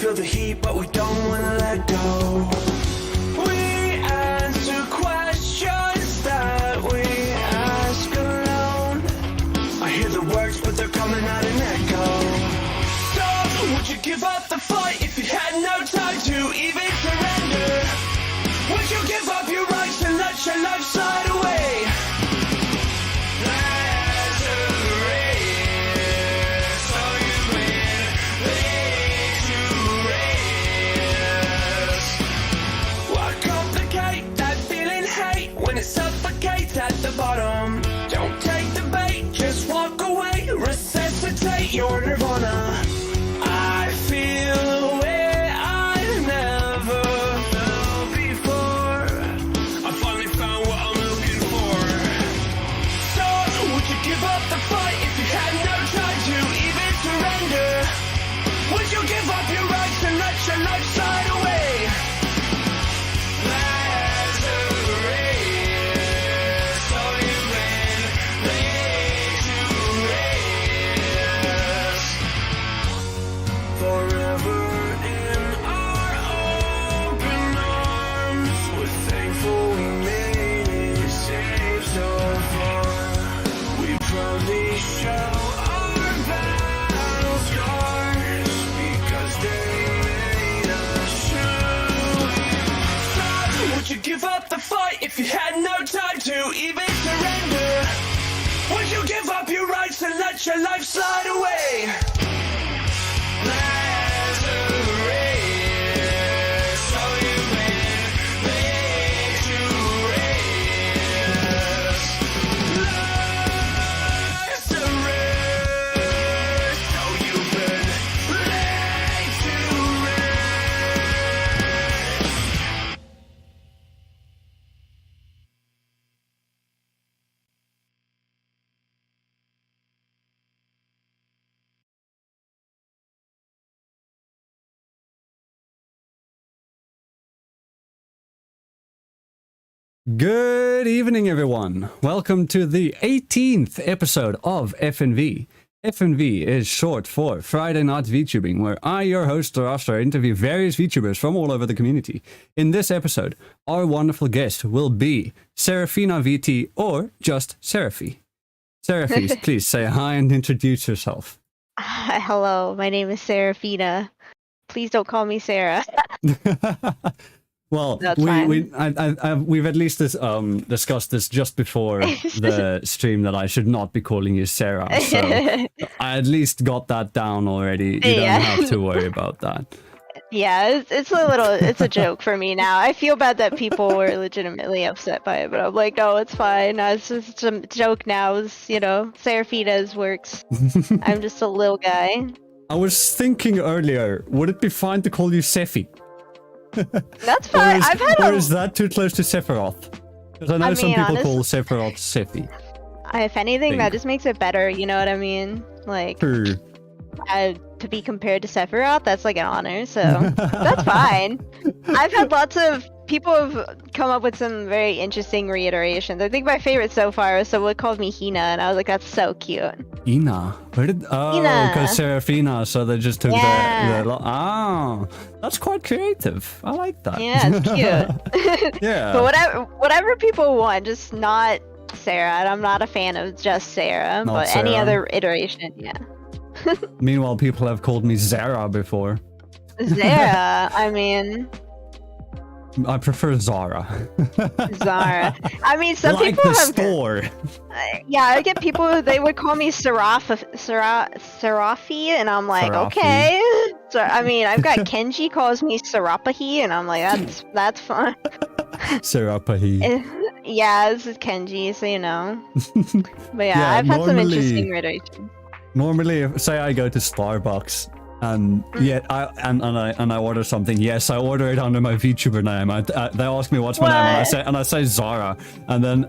feel the heat, but we don't wanna let go. We answer questions that we ask alone. I hear the words, but they're coming out an echo. So, would you give up the fight if you had no time to even surrender? Would you give up your rights and let your life slide away? There's a race, so you win, lead to race. Why complicate that feeling hate when it suffocates at the bottom? Don't take the bait, just walk away, resuscitate your nirvana. I feel a way I never felt before. I finally found what I'm looking for. So, would you give up the fight if you had no time to even surrender? Would you give up your rights and let your life slide away? There's a race, so you win, lead to race. Forever in our open arms, we're thankful we made it safe so far. We proudly show our battle scars because they made us true. So, would you give up the fight if you had no time to even surrender? Would you give up your rights and let your life slide away? There's a race, so you win, lead to race. There's a race, so you win, lead to race. Good evening, everyone. Welcome to the 18th episode of FNV. FNV is short for Friday Night VTubing, where I, your host, Zarastro, interview various VTubers from all over the community. In this episode, our wonderful guest will be Seraphina VT or just Seraphi. Seraphi, please say hi and introduce yourself. Hello, my name is Seraphina. Please don't call me Sarah. Well, That's we've at least discussed this just before the stream that I should not be calling you Sarah, so I at least got that down already. You don't have to worry about that. Yeah, it's a joke for me now. I feel bad that people were legitimately upset by it, but I'm like, no, it's fine. No, it's just a joke now. It's, Seraphina's works. I'm just a little guy. I was thinking earlier, would it be fine to call you Searphi? That's fine. Or is that too close to Sephiroth? Because I know some people call Sephiroth Searphi. If anything, that just makes it better. You know what I mean? Like, True. To be compared to Sephiroth, that's like an honor. So that's fine. I've had lots of people have come up with some very interesting reiterations. I think my favorite so far is someone called me Hina, and I was like, that's so cute. Hina? Where did... Oh, Hina. because Seraphina, so they just took that's quite creative. I like that. Yeah, it's cute. Yeah. But whatever people want, just not Sarah. And I'm not a fan of just Sarah, Not but Sarah. any other iteration, yeah. Meanwhile, people have called me Zara before. Zara, I mean... I prefer Zara. Zara. I mean, some like people the have... store. Yeah, I get people, they would call me Seraphi, and I'm like, Seraphi. okay. So, I mean, I've got Kenji calls me Seraphi, and I'm like, that's fun. Seraphi. Yeah, this is Kenji, so you know. But yeah, Yeah, I've had some normally- interesting iterations. Normally, say I go to Starbucks and I order something. Yes, I order it under my VTuber name. They ask me what's my name, and I say Zara, and then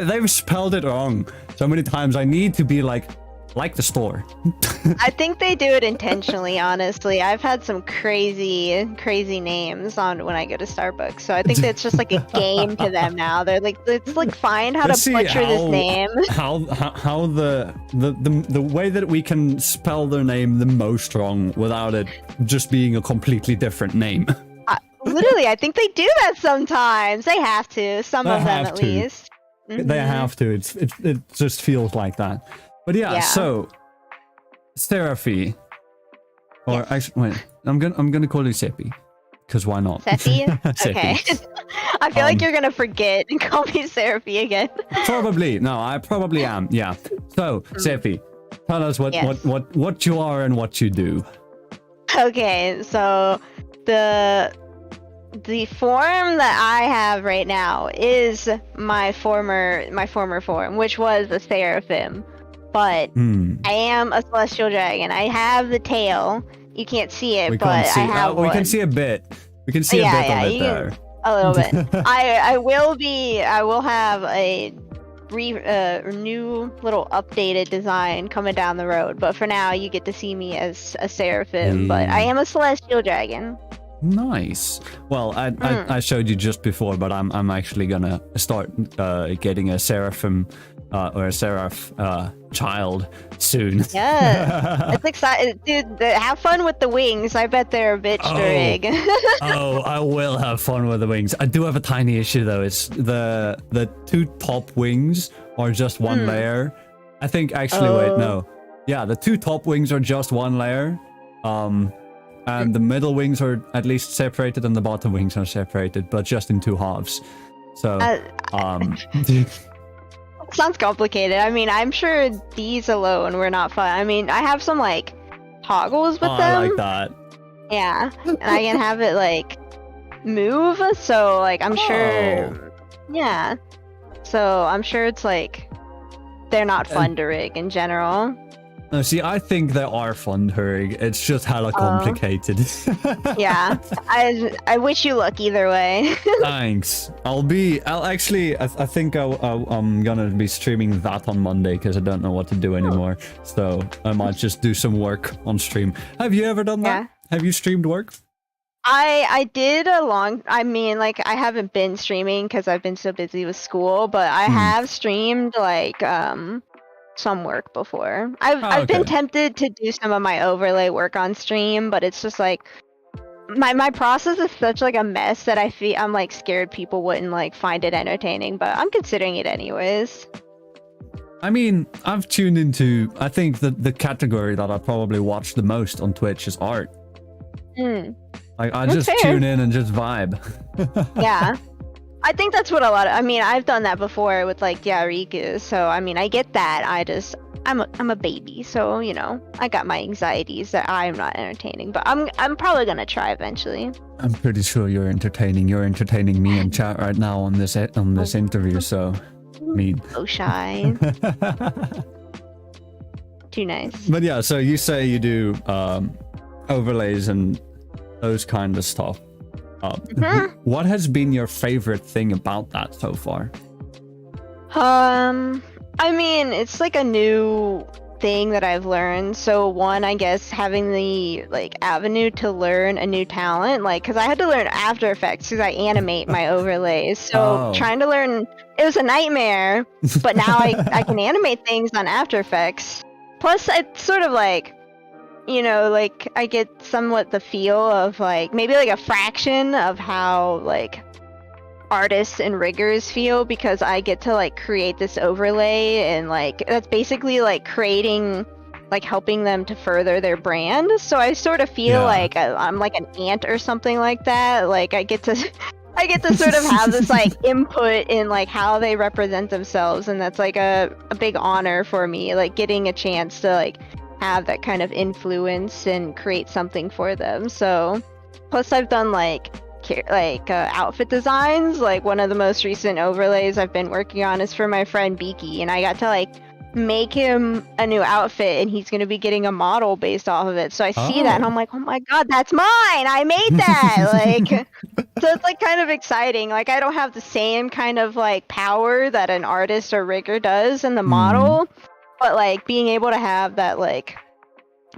they've spelled it wrong so many times. I need to be like, like the store. I think they do it intentionally, honestly. I've had some crazy names on when I go to Starbucks, so I think it's just like a game to them now. They're like, let's like find how Let's to see butcher this name. How the way that we can spell their name the most wrong without it just being a completely different name. Literally, I think they do that sometimes. They have to. Some of them, at least. They have to. It just feels like that. But yeah. So Seraphi, or Yes. actually, wait, I'm gonna call you Searphi, because why not? Searphi? Okay. Searphi. I feel like you're gonna forget and call me Seraphi again. Probably. No, I probably am. Yeah. So Searphi, tell us what you are and what you do. Okay, so the form that I have right now is my former form, which was a seraphim. But I am a celestial dragon. I have the tail. You can't see it, but I have one. We can see a bit. We can see a bit of it there. A little bit. I will have a new little updated design coming down the road. But for now, you get to see me as a seraphim. But I am a celestial dragon. Nice. Well, I showed you just before, but I'm actually gonna start getting a seraphim or a seraph child soon. Yeah, it's exciting, dude. Have fun with the wings. I bet they're a bit strig. Oh, I will have fun with the wings. I do have a tiny issue though. It's the two top wings are just one layer. I think actually, wait, no. Yeah, the two top wings are just one layer. And the middle wings are at least separated, and the bottom wings are separated, but just in two halves. So, sounds complicated. I mean, I'm sure these alone were not fun. I mean, I have some like toggles with them. I like that. Yeah, and I can have it like move. So like, I'm sure. Yeah. So I'm sure it's like they're not fun to rig in general. No, see, I think they are fun to rig. It's just hella complicated. Yeah, I wish you luck either way. Thanks. I think I'm gonna be streaming that on Monday because I don't know what to do anymore. So I might just do some work on stream. Have you ever done that? Have you streamed work? I did I haven't been streaming because I've been so busy with school, but I have streamed like some work before. I've been tempted to do some of my overlay work on stream, but it's just like my process is such like a mess that I'm like scared people wouldn't like find it entertaining, but I'm considering it anyways. I mean, I've tuned into, I think the category that I probably watch the most on Twitch is art. Like I just tune in and just vibe. Yeah. I think that's what I've done that before with like Yariku, so I mean I get that. I'm a baby, so you know, I got my anxieties that I'm not entertaining, but I'm probably gonna try eventually. I'm pretty sure you're entertaining. You're entertaining me in chat right now on this interview, so So shy. Too nice. But yeah, so you say you do overlays and those kind of stuff. What has been your favorite thing about that so far? I mean, it's like a new thing that I've learned. So one, I guess, having the like avenue to learn a new talent, like, because I had to learn After Effects because I animate my overlays. So trying to learn, it was a nightmare. But now I can animate things on After Effects. Plus, it's sort of like, you know, like I get somewhat the feel of like maybe like a fraction of how like artists and riggers feel, because I get to like create this overlay and like that's basically like creating, like helping them to further their brand. So I sort of feel like I'm like an ant or something like that. Like I get to sort of have this like input in like how they represent themselves, and that's like a big honor for me, like getting a chance to like have that kind of influence and create something for them. So plus I've done like outfit designs. Like one of the most recent overlays I've been working on is for my friend Beaky, and I got to like make him a new outfit, and he's going to be getting a model based off of it. So I see that and I'm like, oh my god, that's mine, I made that. Like, so it's like kind of exciting. Like I don't have the same kind of like power that an artist or rigger does in the model, but like being able to have that like.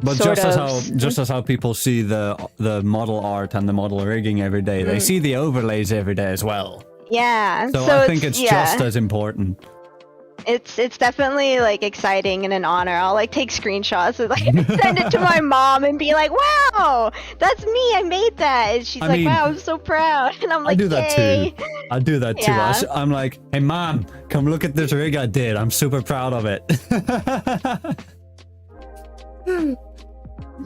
But sort just as how people see the model art and the model rigging every day, they see the overlays every day as well. Yeah. So I think it's just as important. It's definitely like exciting and an honor. I'll like take screenshots and like send it to my mom and be like, "Wow, that's me! I made that!" And she's like, "Wow, I'm so proud!" And I'm like, I do that Yay. too. I do that too. Yeah. I'm like, "Hey, mom, come look at this rig I did. I'm super proud of it."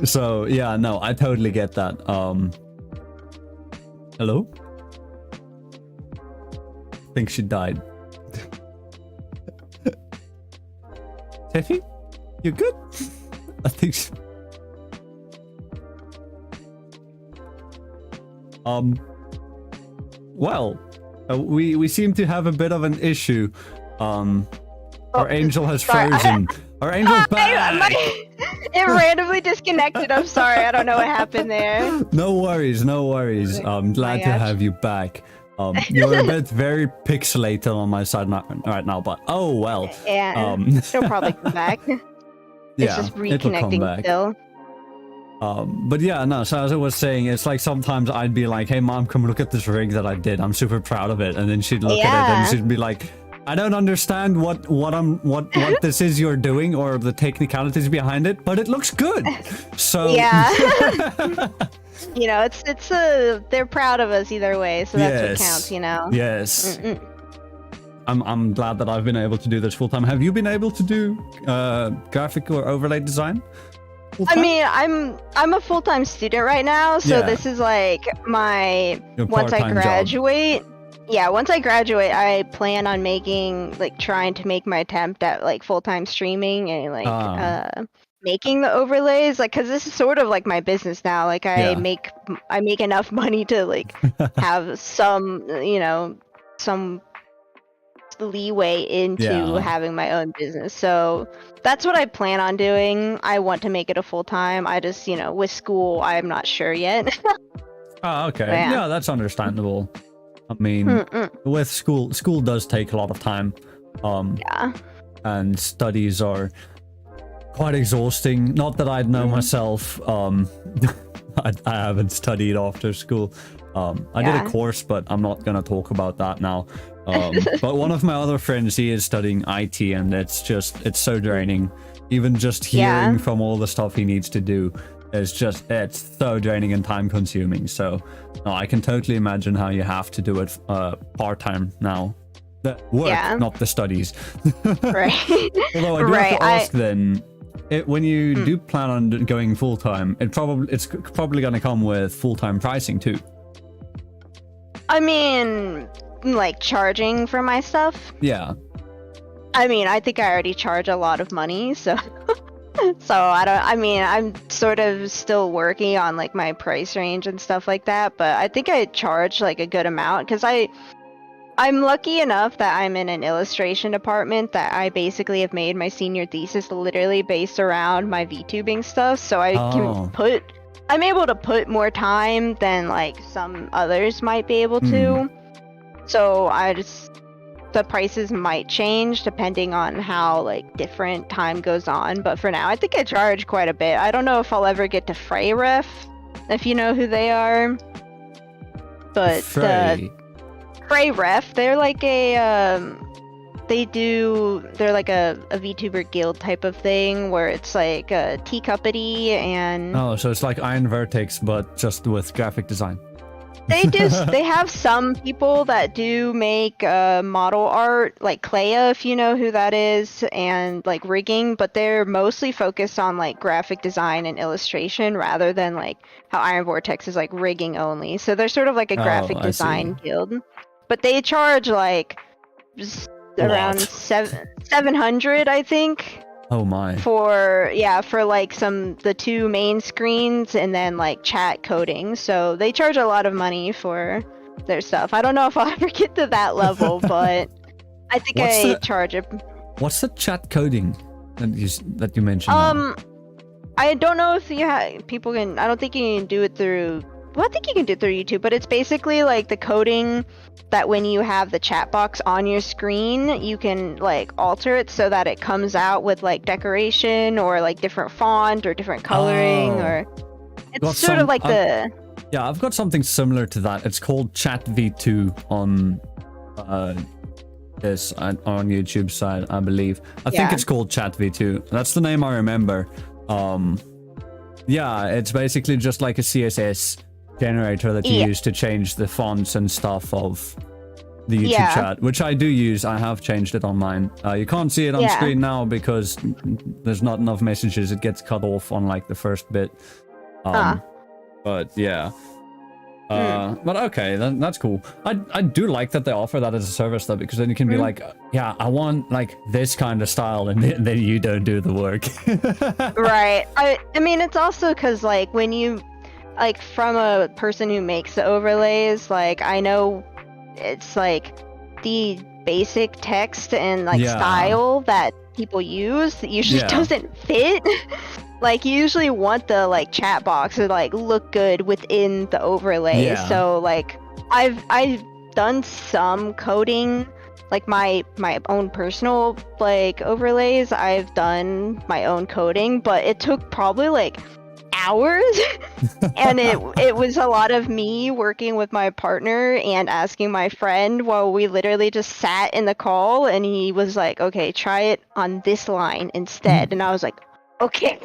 So yeah, no, I totally get that. Hello? I think she died. Searphi? You good? I think so. Well, we seem to have a bit of an issue. Our angel has frozen. Our angel's back! It randomly disconnected. I'm sorry. I don't know what happened there. No worries, no worries. I'm glad to have you back. You're a bit very pixelated on my side right now, but oh well. Yeah, it'll probably come back. It's just reconnecting still. But yeah, no, so as I was saying, it's like sometimes I'd be like, "Hey mom, come look at this rig that I did. I'm super proud of it." And then she'd look at it and she'd be like, "I don't understand what this is you're doing or the technicalities behind it, but it looks good." So yeah. You know, it's they're proud of us either way, so that's what counts, you know. Yes. I'm glad that I've been able to do this full time. Have you been able to do graphic or overlay design? I mean, I'm a full-time student right now, so this is like my once I graduate. Yeah, once I graduate, I plan on trying to make my attempt at like full-time streaming and like making the overlays, like, because this is sort of like my business now. Like I make enough money to like have some, you know, some leeway into having my own business. So that's what I plan on doing. I want to make it a full-time. I just, you know, with school, I'm not sure yet. Oh, okay. Yeah, that's understandable. I mean, with school does take a lot of time. And studies are quite exhausting. Not that I'd know myself. I haven't studied after school. I did a course, but I'm not gonna talk about that now. But one of my other friends, he is studying IT, and it's so draining. Even just hearing from all the stuff he needs to do it's so draining and time consuming. So no, I can totally imagine how you have to do it part-time now. The work, not the studies. Right. Although I do have to ask then, when you do plan on going full-time, it's probably going to come with full-time pricing too. I mean, like charging for my stuff? Yeah. I mean, I think I already charge a lot of money, so I'm sort of still working on like my price range and stuff like that, but I think I charge like a good amount because I'm lucky enough that I'm in an illustration department that I basically have made my senior thesis literally based around my VTubing stuff, so I'm able to put more time than like some others might be able to. So the prices might change depending on how like different time goes on, but for now I think I charge quite a bit. I don't know if I'll ever get to Frey if you know who they are, but Frey Ref, they're like they're like a VTuber guild type of thing where it's like a teacuppity and so it's like Iron Vertex but just with graphic design. They have some people that do make model art, like Clea, if you know who that is, and like rigging, but they're mostly focused on like graphic design and illustration rather than like how Iron Vortex is like rigging only. So they're sort of like a graphic design guild, but they charge like around 700, I think. Oh my. For like the two main screens and then like chat coding. So they charge a lot of money for their stuff. I don't know if I'll ever get to that level, but I think I charge it. What's the chat coding that you mentioned? I don't know if people can. I don't think you can do it through well, I think you can do through YouTube, but it's basically like the coding that when you have the chat box on your screen, you can like alter it so that it comes out with like decoration or like different font or different coloring or it's sort of like the... Yeah, I've got something similar to that. It's called Chat V2 on this on YouTube side, I believe. I think it's called Chat V2. That's the name I remember. Yeah, it's basically just like a CSS generator that you use to change the fonts and stuff of the YouTube chat, which I do use. I have changed it on mine. You can't see it on screen now because there's not enough messages. It gets cut off on like the first bit. But yeah. But okay, that's cool. I do like that they offer that as a service though, because then you can be like, yeah, I want like this kind of style, and then you don't do the work. Right. I mean, it's also because like when you like from a person who makes the overlays, like I know it's like the basic text and like style that people use that usually doesn't fit. Like you usually want the like chat box to like look good within the overlay. So like I've done some coding, like my own personal like overlays. I've done my own coding, but it took probably like hours and it was a lot of me working with my partner and asking my friend while we literally just sat in the call, and he was like, okay, try it on this line instead, and I was like, okay.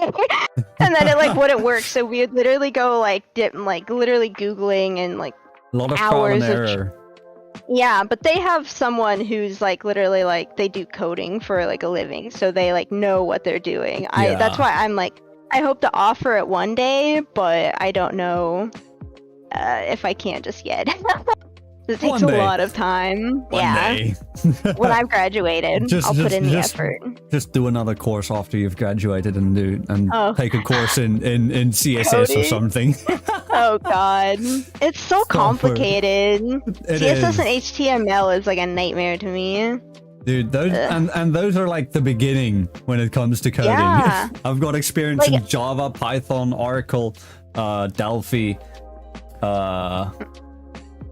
And then it like wouldn't work, so we would literally go like literally googling and like a lot of hours trial and error. Yeah, but they have someone who's like literally like they do coding for like a living, so they like know what they're doing. That's why I'm like, I hope to offer it one day, but I don't know if I can just yet. It takes a lot of time. One day. When I've graduated, I'll put in the effort. Just do another course after you've graduated and take a course in CSS Coding? or something. Oh god, it's so complicated. CSS and HTML is like a nightmare to me. Dude, those and those are like the beginning when it comes to coding. Yeah. I've got experience in Java, Python, Oracle, Delphi, SQL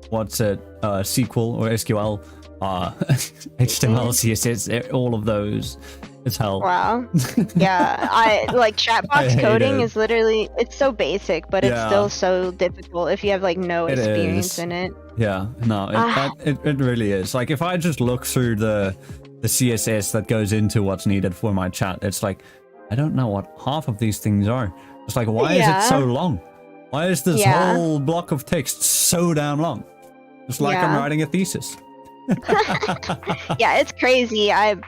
or SQL, HTML, CSS, all of those. It's hell. Wow. Yeah, I like chatbox coding is literally, it's so basic, but it's still so difficult if you have like no experience in it. Yeah, no, it really is. Like if I just look through the CSS that goes into what's needed for my chat, it's like, I don't know what half of these things are. It's like, why is it so long? Why is this whole block of text so damn long? It's like I'm writing a thesis. Yeah, it's crazy. I've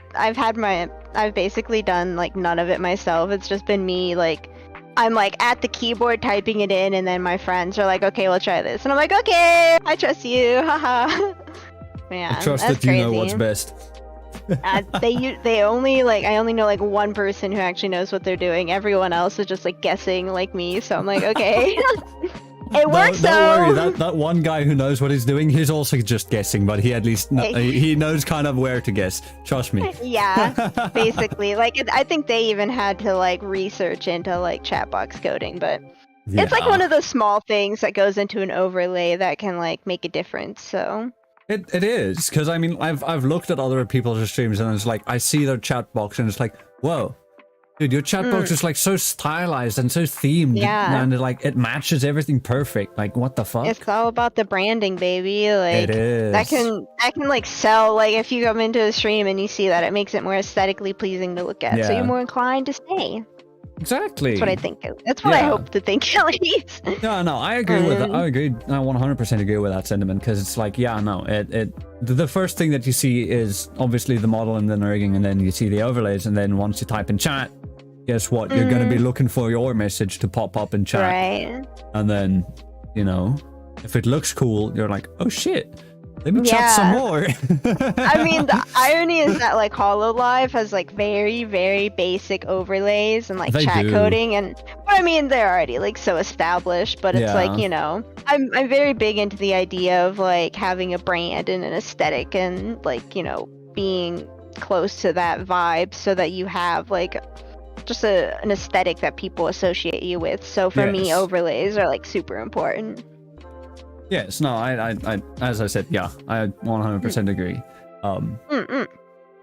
basically done like none of it myself. It's just been me like, I'm like at the keyboard typing it in, and then my friends are like, okay, we'll try this, and I'm like, okay, I trust you, haha. Man, I trust that you know what's best. They only like, I only know like one person who actually knows what they're doing. Everyone else is just like guessing like me, so I'm like, okay. It works though. Don't worry, that one guy who knows what he's doing, he's also just guessing, but he at least he knows kind of where to guess. Trust me. Yeah, basically. Like I think they even had to like research into like chatbox coding, but it's like one of those small things that goes into an overlay that can like make a difference. So it is, because I mean I've looked at other people's streams and it's like I see their chat box and it's like, whoa. Dude, your chat box is like so stylized and so themed, and like it matches everything perfect. Like, what the fuck? It's all about the branding, baby. Like, it is. That can like sell. Like, if you come into a stream and you see that, it makes it more aesthetically pleasing to look at. So you're more inclined to stay. Exactly. That's what I think. That's what I hope to think, at least. No, I agree with that. I agree. I 100% agree with that sentiment, because it's like, the first thing that you see is obviously the model and then the rigging, and then you see the overlays, and then once you type in chat, guess what? You're going to be looking for your message to pop up in chat. Right. And then, if it looks cool, you're like, oh shit, let me chat some more. I mean, the irony is that like HoloLive has like very, very basic overlays and like chat coding, and I mean they're already like so established, but it's like, I'm very big into the idea of like having a brand and an aesthetic, and like, being close to that vibe so that you have like just an aesthetic that people associate you with. So for me, overlays are like super important. Yes, no, I as I said, yeah, I 100% agree.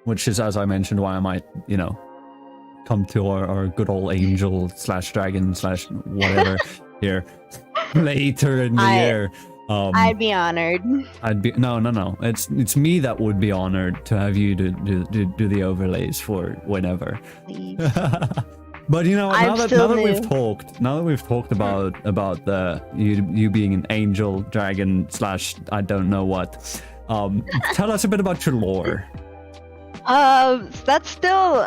Which is, as I mentioned, why I might, come to our good old angel / dragon / whatever here later in the year. I'd be honored. No. It's me that would be honored to have you do the overlays for whenever. Please. But now that we've talked about the you being an angel, dragon / I don't know what. Tell us a bit about your lore. That's still,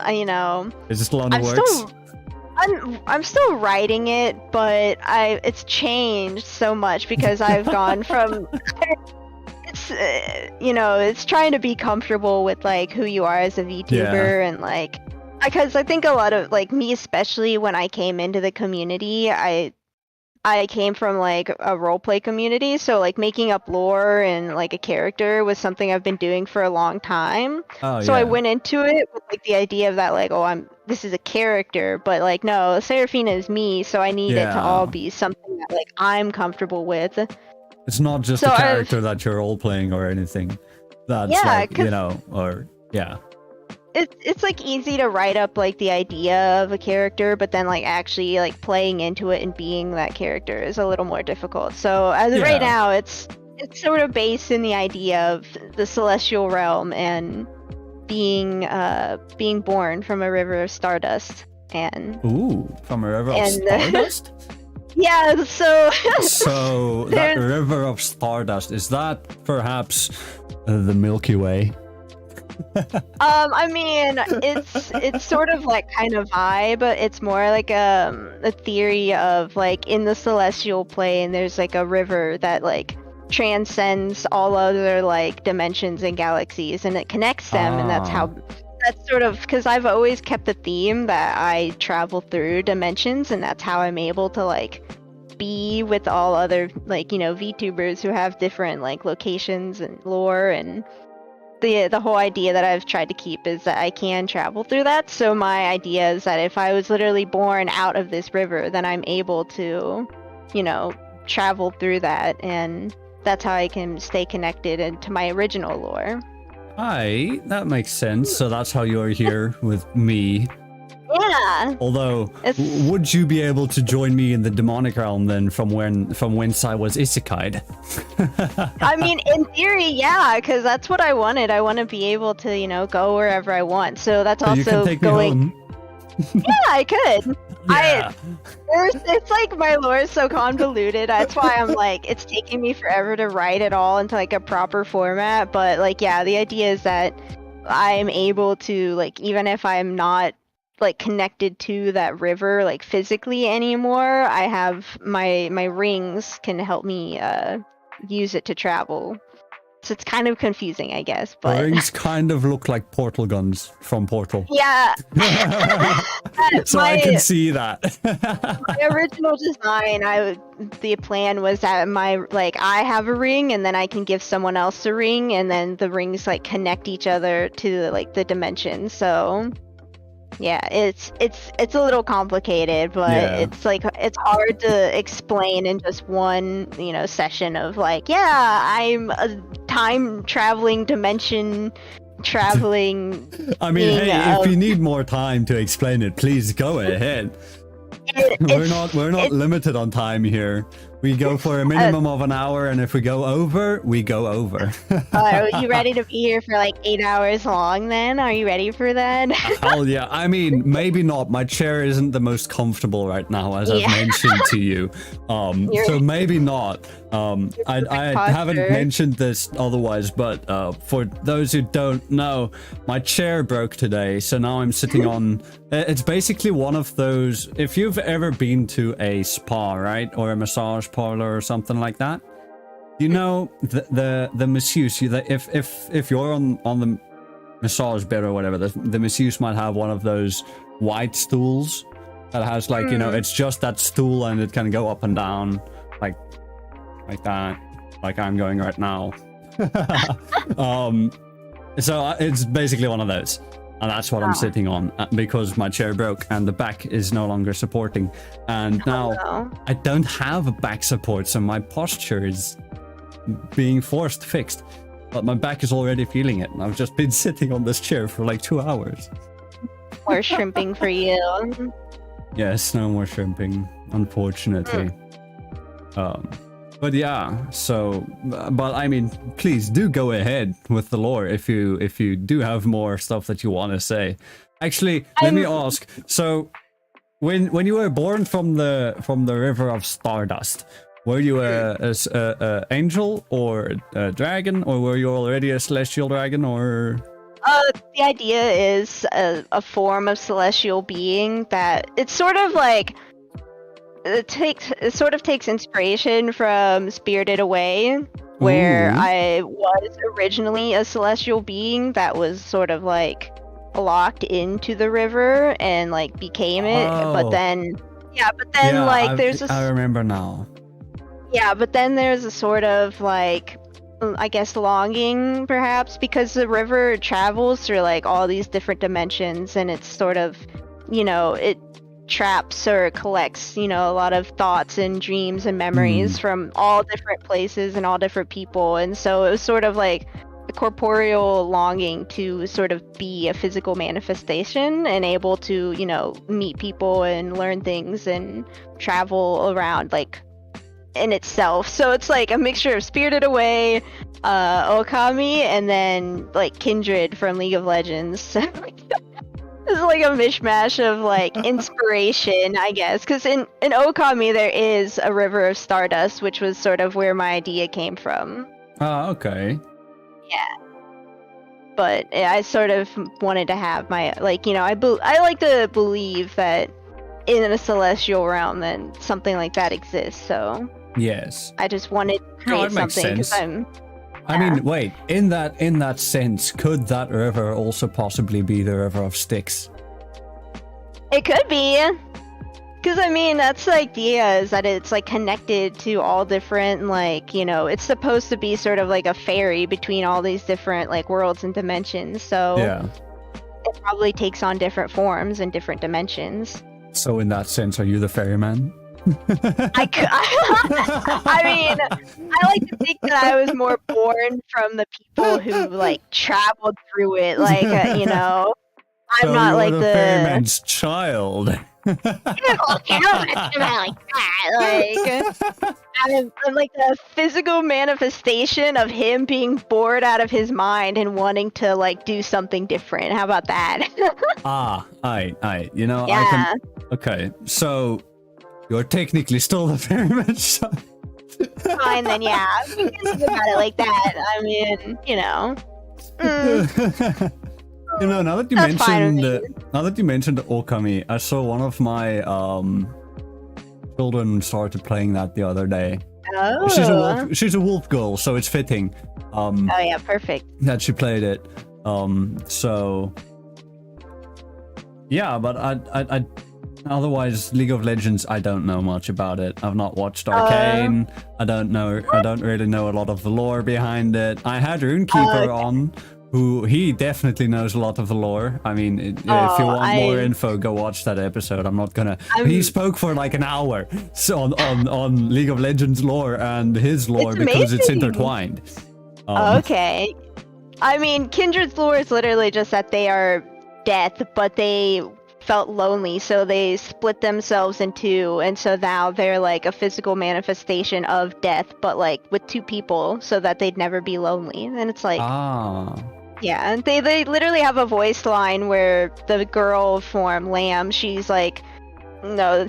Is it still on the works? I'm still writing it, but it's changed so much because I've gone from it's trying to be comfortable with like who you are as a VTuber and like because I think a lot of like me especially when I came into the community, I came from like a roleplay community, so like making up lore and like a character was something I've been doing for a long time. So I went into it with like the idea of that like, this is a character, but like no, Seraphi is me, so I need it to all be something that like I'm comfortable with. It's not just a character that you're role playing or anything. That's It's like easy to write up like the idea of a character, but then like actually like playing into it and being that character is a little more difficult. So as of right now, it's sort of based in the idea of the celestial realm and being born from a river of stardust and from a river of stardust. Yeah, so that river of stardust, is that perhaps the Milky Way? I mean, it's sort of like kind of vibe. It's more like a theory of like in the celestial plane, there's like a river that like transcends all other like dimensions and galaxies, and it connects them, and that's sort of because I've always kept the theme that I travel through dimensions, and that's how I'm able to like be with all other like VTubers who have different like locations and lore and. The whole idea that I've tried to keep is that I can travel through that. So my idea is that if I was literally born out of this river, then I'm able to, travel through that, and that's how I can stay connected to my original lore. Aye, that makes sense. So that's how you're here with me. Yeah. Although, would you be able to join me in the demonic realm then from whence I was isekai'd? I mean, in theory, yeah, because that's what I wanted. I want to be able to, go wherever I want. So that's also you can take going. Me home. Yeah, I could. Yeah. It's like my lore is so convoluted. That's why I'm like, it's taking me forever to write it all into like a proper format. But like, yeah, the idea is that I'm able to like, even if I'm not like connected to that river like physically anymore, I have my rings can help me use it to travel. So it's kind of confusing, I guess. But rings kind of look like portal guns from Portal. Yeah. So I can see that. My original design, the plan was that I have a ring, and then I can give someone else a ring, and then the rings like connect each other to like the dimensions. So yeah, it's a little complicated, but it's hard to explain in just one session of like, yeah, I'm a time traveling dimension traveling. I mean, hey, if you need more time to explain it, please go ahead. We're not limited on time here. We go for a minimum of an hour, and if we go over, we go over. Are you ready to be here for like 8 hours long then? Are you ready for that? Hell yeah. I mean, maybe not. My chair isn't the most comfortable right now, as I've mentioned to you. So maybe not. I haven't mentioned this otherwise, but for those who don't know, my chair broke today, so now I'm sitting on... It's basically one of those... If you've ever been to a spa, right? Or a massage parlor or something like that, you know, the masseuse, if you're on the massage bed or whatever, the masseuse might have one of those white stools that has like, it's just that stool, and it can go up and down like that, like I'm going right now. So it's basically one of those, and that's what I'm sitting on because my chair broke and the back is no longer supporting, and now I don't have a back support, so my posture is being forced fixed. But my back is already feeling it, and I've just been sitting on this chair for like 2 hours. More shrimping for you. Yes, no more shrimping, unfortunately. But yeah, so, but I mean, please do go ahead with the lore if you do have more stuff that you want to say. Actually, let me ask. So, when you were born from the river of Stardust, were you a angel or a dragon, or were you already a celestial dragon, or? The idea is a form of celestial being that it's sort of like it sort of takes inspiration from Spirited Away, where I was originally a celestial being that was sort of like locked into the river and like became it, but then like there's a I remember now. Yeah, but then there's a sort of like, I guess, longing perhaps, because the river travels through like all these different dimensions, and it's sort of, it traps or collects, a lot of thoughts and dreams and memories from all different places and all different people. And so it was sort of like a corporeal longing to sort of be a physical manifestation and able to, meet people and learn things and travel around like in itself. So it's like a mixture of Spirited Away, Okami, and then like Kindred from League of Legends. It's like a mishmash of like inspiration, I guess, because in Okami there is a river of stardust, which was sort of where my idea came from. Oh, okay. Yeah. But I sort of wanted to have my, like, I like to believe that in a celestial realm that something like that exists, so yes, I just wanted to create something because I mean, wait, in that sense, could that river also possibly be the river of Styx? It could be, because I mean that's the idea, is that it's like connected to all different, like, it's supposed to be sort of like a ferry between all these different like worlds and dimensions, so yeah, it probably takes on different forms and different dimensions. So in that sense, are you the ferryman? I mean, I like to think that I was more born from the people who like traveled through it, like I'm so not like the ferryman's child. like that. Like I'm like the physical manifestation of him being bored out of his mind and wanting to like do something different. How about that? I Yeah. I can. Okay, so you're technically still the ferryman's child. Fine then, yeah. We can think about it like that. I mean, Now that you That's fine with mentioned Okami, I saw one of my children started playing that the other day. Oh. She's a wolf girl, so it's fitting. Oh yeah, perfect. That she played it. So yeah, but I otherwise League of Legends, I don't know much about it. I've not watched Arcane. I don't really know a lot of the lore behind it. I had Runekeeper on, who he definitely knows a lot of the lore. I mean, if you want more info, go watch that episode. I'm not gonna. He spoke for like an hour on League of Legends lore and his lore because it's intertwined. Okay. I mean, Kindred's lore is literally just that they are death, but they felt lonely, so they split themselves in two, and so now they're like a physical manifestation of death, but like with two people, so that they'd never be lonely. And it's like, yeah, and they literally have a voice line where the girl form, Lamb, she's like, no,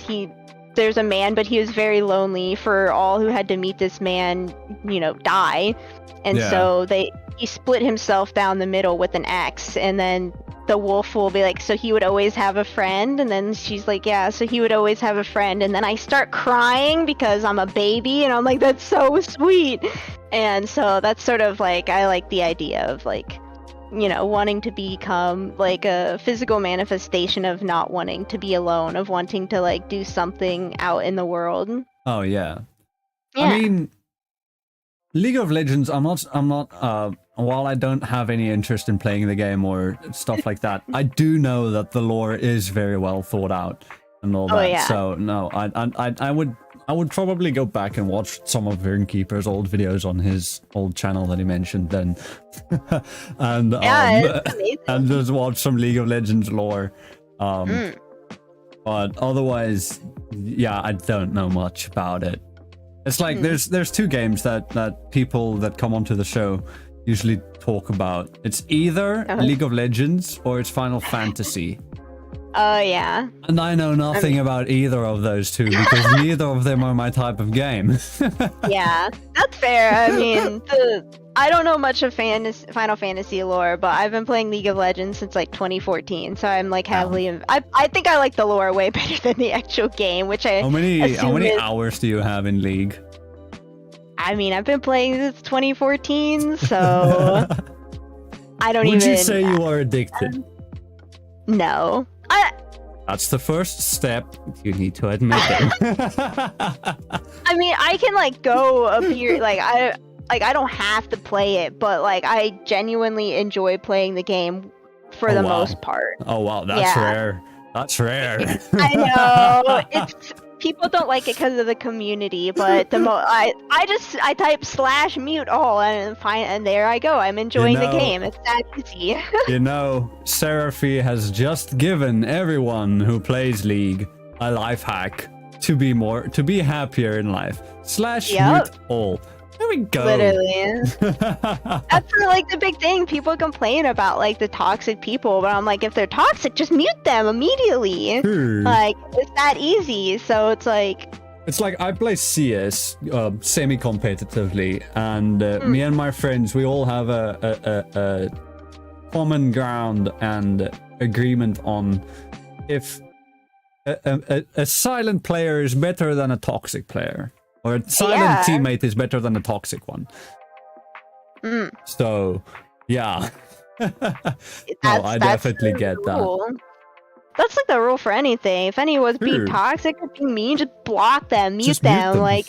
there's a man, but he was very lonely for all who had to meet this man, die. And so he split himself down the middle with an axe, and then the wolf will be like, so he would always have a friend, and then she's like, yeah, so he would always have a friend, and then I start crying because I'm a baby, and I'm like, that's so sweet. And so that's sort of like, I like the idea of like, wanting to become like a physical manifestation of not wanting to be alone, of wanting to like do something out in the world. Oh yeah. I mean, League of Legends, I'm not while I don't have any interest in playing the game or stuff like that, I do know that the lore is very well thought out and all that. Yeah. So no, I would I would probably go back and watch some of Vernkeeper's old videos on his old channel that he mentioned then. And it's amazing. and just watch some League of Legends lore. But otherwise, yeah, I don't know much about it. It's like there's two games that people that come onto the show usually talk about. It's either League of Legends or it's Final Fantasy. Oh yeah. And I know nothing about either of those two because neither of them are my type of game. Yeah, that's fair. I mean, I don't know much of Final Fantasy lore, but I've been playing League of Legends since like 2014, so I'm like heavily. I think I like the lore way better than the actual game, which I. How many hours do you have in League? I mean, I've been playing since 2014, so I don't even. Would you say you are addicted? No. That's the first step. You need to admit it. I mean, I can like go a period I don't have to play it, but like I genuinely enjoy playing the game for the most part. Oh wow, that's rare. That's rare. I know. It's people don't like it because of the community, but I type /mute all and there I go. I'm enjoying the game. It's that easy. You know, Seraphi has just given everyone who plays League a life hack to be happier in life. /mute all. There we go. Literally. That's like the big thing. People complain about like the toxic people, but I'm like, if they're toxic, just mute them immediately. Like, it's that easy. So it's like I play CS semi-competitively, and me and my friends, we all have a common ground and agreement on if a silent player is better than a toxic player. Or a silent teammate is better than a toxic one. So, yeah. I definitely get that. That's like the rule for anything. If anyone's being toxic or being mean, just block them, mute them. Like,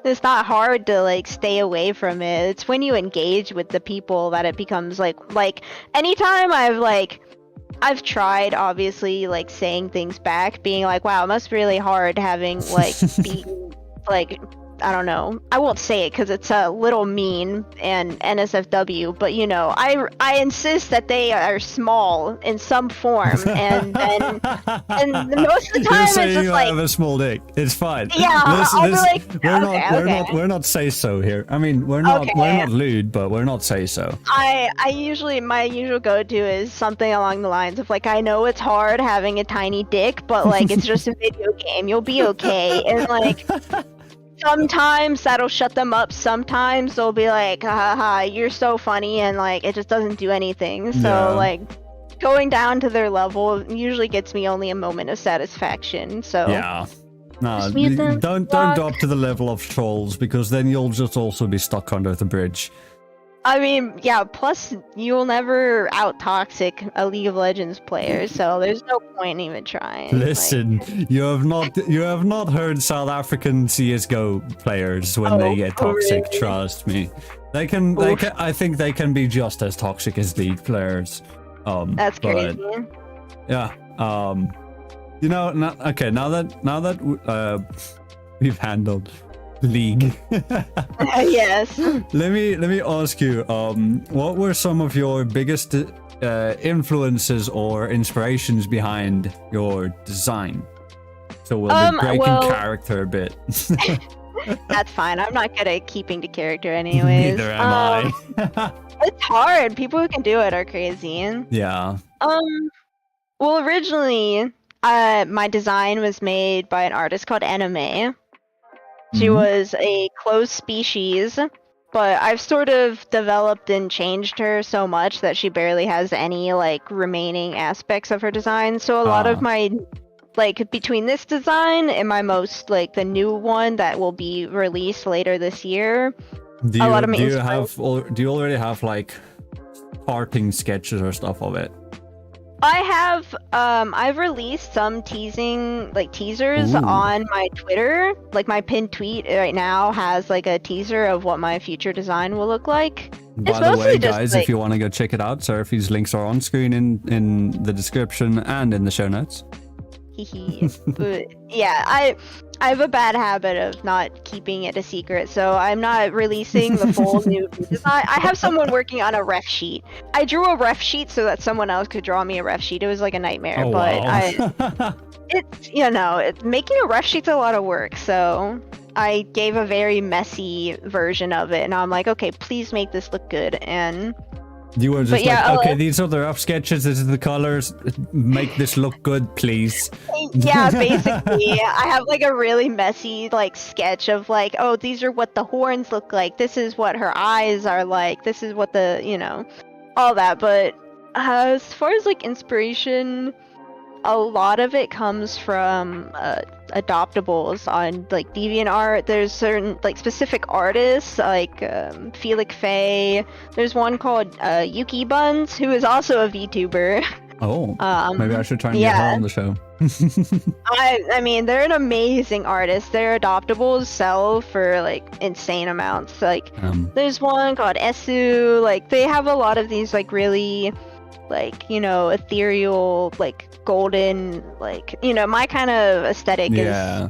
it's not hard to like stay away from it. It's when you engage with the people that it becomes like anytime I've tried, obviously, like saying things back, being like, wow, it must be really hard having like being like, I don't know, I won't say it because it's a little mean and NSFW, but you know, I insist that they are small in some form, and most of the time it's just you like have a small dick. It's fine. Yeah, I'll be like, we're not say so here. I mean, we're not lewd, but we're not say so. I usually, my usual go-to is something along the lines of like, I know it's hard having a tiny dick, but like it's just a video game. You'll be okay, and like. Sometimes that'll shut them up. Sometimes they'll be like, haha, you're so funny, and like it just doesn't do anything. So like going down to their level usually gets me only a moment of satisfaction. So yeah. No, don't drop to the level of trolls, because then you'll just also be stuck under the bridge. I mean, yeah, plus you'll never out-toxic a League of Legends player, so there's no point in even trying. Listen, like... you have not heard South African CS:GO players when they get toxic, really? Trust me. They can I think they can be just as toxic as League players. That's crazy. Yeah. You know, now that we've handled League. Yes. Let me ask you, what were some of your biggest influences or inspirations behind your design? So we'll be breaking character a bit. That's fine. I'm not good at keeping to character anyways. Neither am I. It's hard. People who can do it are crazy. Yeah. Well, originally, my design was made by an artist called Anime. She was a closed species, but I've sort of developed and changed her so much that she barely has any, like, remaining aspects of her design. So a lot of my, like, between this design and my most, like, the new one that will be released later this year, do you already have, like, parting sketches or stuff of it? I have, I've released some teasers on my Twitter. Like, my pinned tweet right now has, like, a teaser of what my future design will look like. By the way, guys, if you want to go check it out, Seraphi's links are on screen in the description and in the show notes. But yeah, I have a bad habit of not keeping it a secret, so I'm not releasing the full new design. I have someone working on a ref sheet. I drew a ref sheet so that someone else could draw me a ref sheet. It was like a nightmare, Oh, but wow. it's making a ref sheet's a lot of work, so I gave a very messy version of it, and I'm like, okay, please make this look good, and You were just yeah, like, okay, these are the rough sketches, this is the colors, make this look good, please. yeah, basically, I have like a really messy like sketch of like, oh, these are what the horns look like, this is what her eyes are like, this is what the, all that. But as far as like inspiration, a lot of it comes from adoptables on like DeviantArt. There's certain like specific artists like Felix Faye. There's one called Yuki Buns, who is also a VTuber. Oh, maybe I should try and get her on the show. I mean, they're an amazing artist. Their adoptables sell for like insane amounts. Like there's one called Esu. Like they have a lot of these like really like ethereal, like golden, like my kind of aesthetic is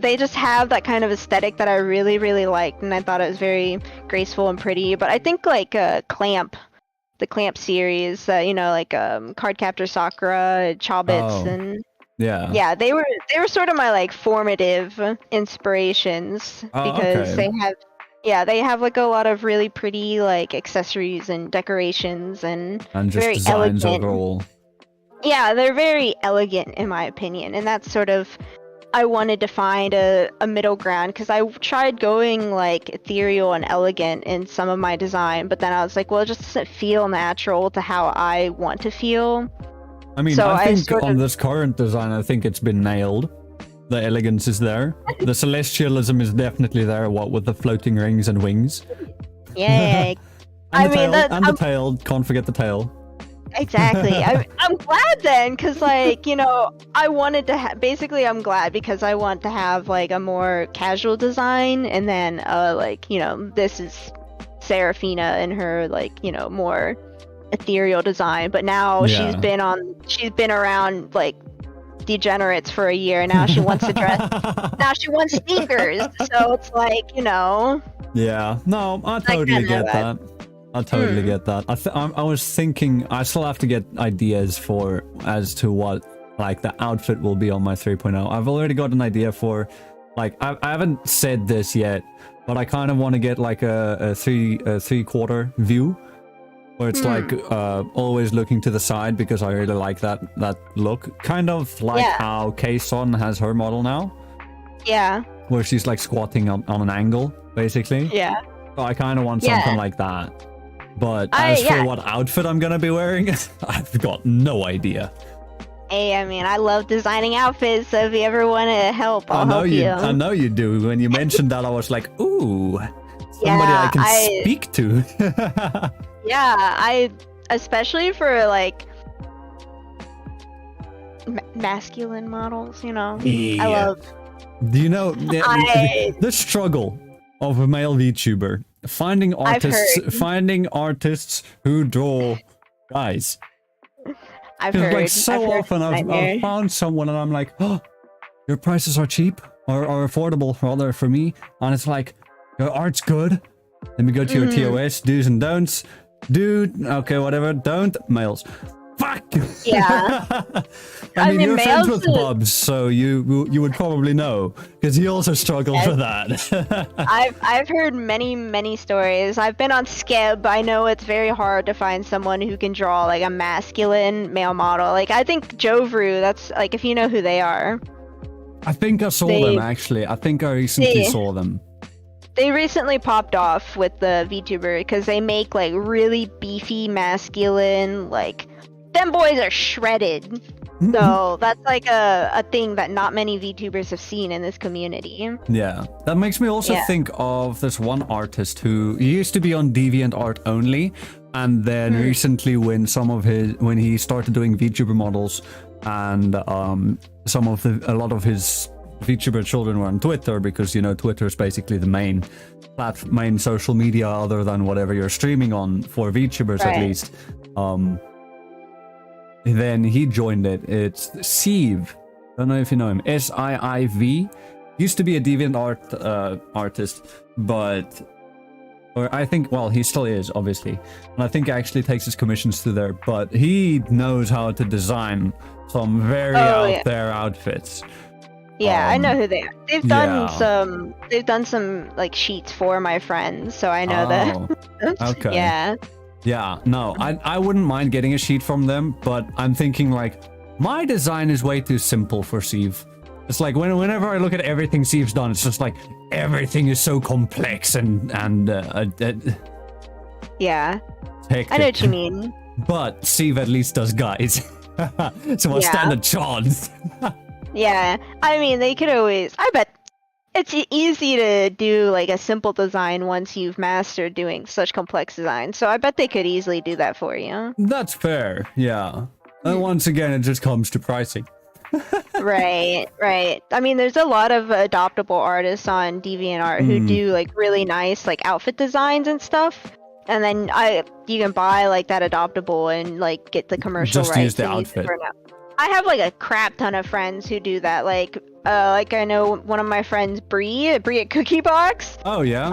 they just have that kind of aesthetic that I really, really liked, and I thought it was very graceful and pretty. But I think like Clamp, the Clamp series, like Cardcaptor Sakura, Chobits, and they were sort of my like formative inspirations because they have like a lot of really pretty like accessories and decorations and just very designs elegant. overall. Yeah, they're very elegant in my opinion, and that's sort of, I wanted to find a middle ground because I tried going like ethereal and elegant in some of my design, but then I was like, well, it just doesn't feel natural to how I want to feel. I mean, so I think on this current design, I think it's been nailed. The elegance is there. The celestialism is definitely there, what with the floating rings and wings. Yeah. And the tail, can't forget the tail. Exactly. I'm glad then, because like I wanted to basically I'm glad because I want to have like a more casual design, and then this is Seraphina and her like more ethereal design, but now she's been around like degenerates for a year, and now she wants to dress. Now she wants sneakers, so it's like Yeah, no, I totally get that. I totally get that. I was thinking I still have to get ideas as to what like the outfit will be on my 3.0. I've already got an idea for like I haven't said this yet, but I kind of want to get like a three-quarter view where it's like always looking to the side, because I really like that look, kind of like how K-Son has her model now. Yeah. Where she's like squatting on an angle, basically. Yeah. So I kind of want something like that. But as for what outfit I'm gonna be wearing, I've got no idea. Hey, I mean, I love designing outfits, so if you ever want to help, I'll help you. I know you do. When you mentioned that, I was like, ooh, somebody I can speak to. I especially for like masculine models, I love. Do you know the struggle of a male VTuber? Finding artists who draw guys. I've heard. Like so often I've found someone and I'm like, oh, your prices are cheap or affordable rather for me, and it's like, your art's good. Let me go to your TOS, do's and don'ts. Dude, okay, whatever. Don't males. Fuck. Yeah. I mean, you're friends with Bubs, so you would probably know, because he also struggled with that. I've heard many stories. I've been on Skeb. I know it's very hard to find someone who can draw like a masculine male model. Like I think Jovru, that's like, if you know who they are. I think I saw them actually. I think I recently saw them. They recently popped off with the VTuber because they make like really beefy masculine, like them boys are shredded. So that's like a thing that not many VTubers have seen in this community. Yeah, that makes me also think of this one artist who used to be on DeviantArt only, and then recently when he started doing VTuber models, and a lot of his VTuber children were on Twitter, because Twitter is basically the main social media other than whatever you're streaming on for VTubers, at least. then he joined it. It's Sieve. Don't know if you know him. SIIV. Used to be a DeviantArt artist, but or I think, well, he still is, obviously. And I think he actually takes his commissions to there, but he knows how to design some very out there outfits. Yeah, I know who they are. They've done some like sheets for my friends, so I know that. Okay. Yeah. Yeah, no, I wouldn't mind getting a sheet from them, but I'm thinking like, my design is way too simple for Sieve. It's like whenever I look at everything Sieve's done, it's just like everything is so complex and yeah. hectic. I know what you mean. But Sieve at least does guys. So I stand a chance. Yeah, I mean, they could always. I bet it's easy to do like a simple design once you've mastered doing such complex design. So I bet they could easily do that for you. That's fair, yeah. And once again, it just comes to pricing. Right. I mean, there's a lot of adoptable artists on DeviantArt who do like really nice like outfit designs and stuff. And then you can buy like that adoptable and like get the commercial just rights. Use the outfit. I have like a crap ton of friends who do that. Like I know one of my friends, Bree at Cookie Box. Oh yeah.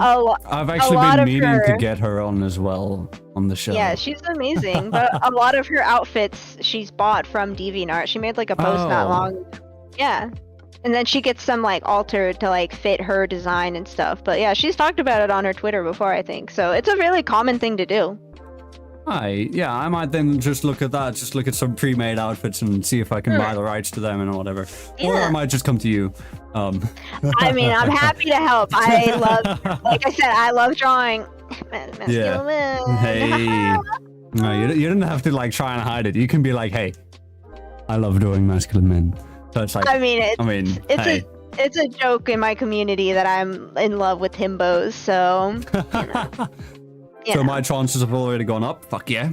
I've actually been meaning to get her on as well on the show. Yeah, she's amazing. But a lot of her outfits she's bought from DeviantArt. She made like a post not long. Yeah. And then she gets them like altered to like fit her design and stuff. But yeah, she's talked about it on her Twitter before, I think. So it's a really common thing to do. Yeah, I might then just look at that, just look at some pre-made outfits and see if I can buy the rights to them and whatever. Yeah. Or I might just come to you. I mean, I'm happy to help. I love, like I said, I love drawing masculine men. Hey. No, you didn't have to like try and hide it. You can be like, hey, I love drawing masculine men. So it's like, it's a joke in my community that I'm in love with himbos, so so my chances have already gone up. Fuck yeah.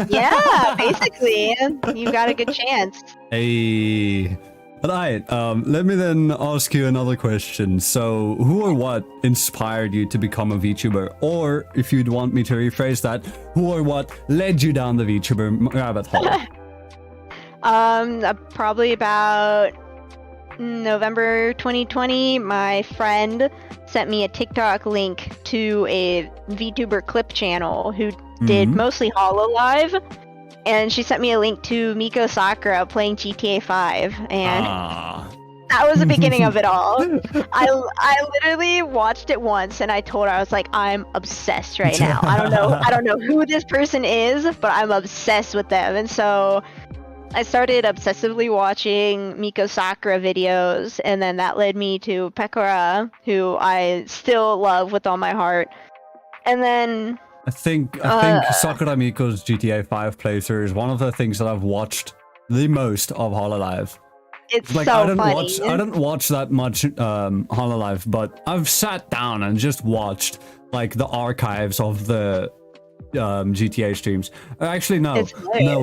Yeah, basically. You've got a good chance. Hey. Alright, let me then ask you another question. So, who or what inspired you to become a VTuber? Or, if you'd want me to rephrase that, who or what led you down the VTuber rabbit hole? Probably about November 2020, my friend sent me a TikTok link to a VTuber clip channel who did mostly HoloLive, and she sent me a link to Miko Sakura playing GTA 5, and that was the beginning of it all. I literally watched it once, and I told her, I was like, I'm obsessed right now. I don't know who this person is, but I'm obsessed with them, and so I started obsessively watching Miko Sakura videos, and then that led me to Pekora, who I still love with all my heart. And then I think Sakura Miko's GTA 5 playthrough is one of the things that I've watched the most of HoloLive. It's like, so I funny. I didn't watch that much HoloLive, but I've sat down and just watched like the archives of the GTA streams. Actually, no,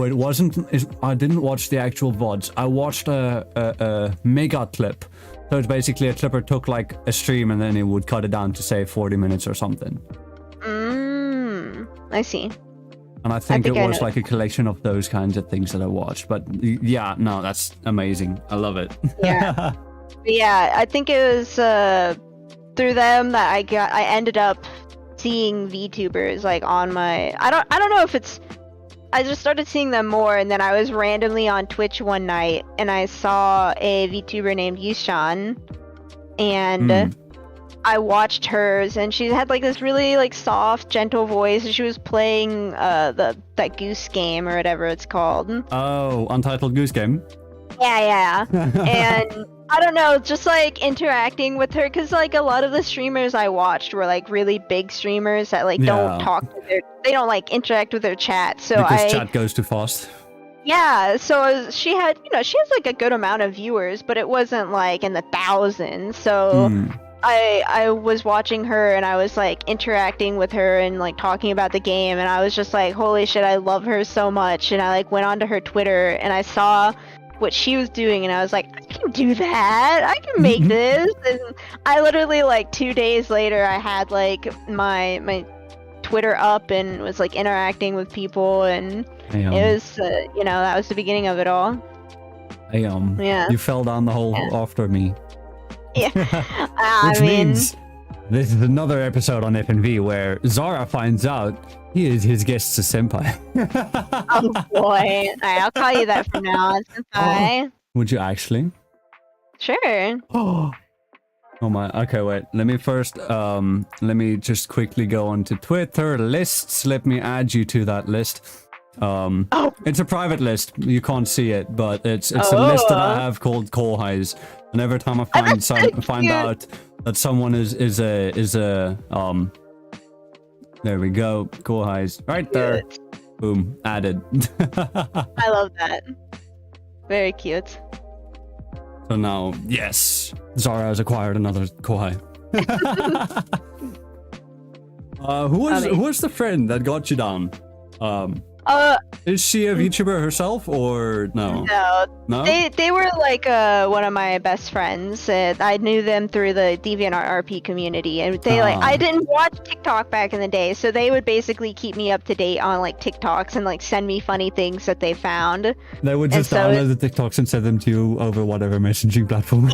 it wasn't. I didn't watch the actual VODs. I watched a mega clip. So it's basically a clipper took like a stream and then it would cut it down to say 40 minutes or something. I see. And I think it was like a collection of those kinds of things that I watched. But yeah, no, that's amazing. I love it. Yeah. Yeah, I think it was through them that I ended up seeing VTubers like on my I don't know if it's I just started seeing them more, and then I was randomly on Twitch one night and I saw a VTuber named Yushan, and I watched hers, and she had like this really like soft, gentle voice, and she was playing that goose game or whatever it's called. Oh, Untitled Goose Game. Yeah. And I don't know, just like interacting with her, because like a lot of the streamers I watched were like really big streamers that like don't talk to they don't like interact with their chat. So because chat goes too fast. Yeah, so she has like a good amount of viewers, but it wasn't like in the thousands. So I was watching her and I was like interacting with her and like talking about the game, and I was just like, holy shit, I love her so much. And I like went onto her Twitter and I saw what she was doing, and I was like, I can do that, I can make this. And I literally like 2 days later I had like my Twitter up and was like interacting with people, and Damn. It was, that was the beginning of it all. Damn. Yeah. You fell down the hole after me. Yeah. Which means this is another episode on FNV where Zara finds out he is his guest's a senpai. Oh boy. Alright, I'll call you that from now on, senpai. Would you actually? Sure. Oh my, okay, wait. Let me first, let me just quickly go onto Twitter lists. Let me add you to that list. It's a private list. You can't see it, but it's a list that I have called call highs. And every time I find out that someone is a there we go, call highs right there. Boom, added. I love that. Very cute. So now, yes, Zara has acquired another Kohai. Who was the friend that got you down? Is she a VTuber herself or no? No. They were like one of my best friends. I knew them through the DeviantArt RP community, and they I didn't watch TikTok back in the day, so they would basically keep me up to date on like TikToks and like send me funny things that they found. They would just download the TikToks and send them to you over whatever messaging platform.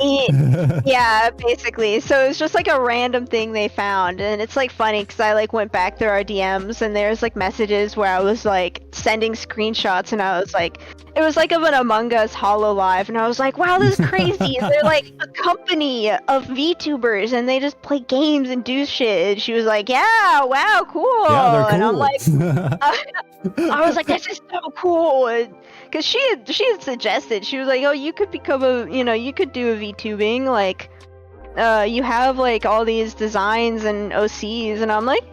Yeah, basically. So it's just like a random thing they found, and it's like funny because I like went back through our DMs and there's like messages where I was like sending screenshots, and I was like, it was like of an Among Us HoloLive, and I was like, wow, this is crazy. They're like a company of VTubers and they just play games and do shit. And she was like, yeah, wow, cool. Yeah, they're cool. And I'm like, I was like, this is so cool. Because she had suggested, she was like, oh, you could become you could do a VTubing, like you have like all these designs and OCs, and I'm like,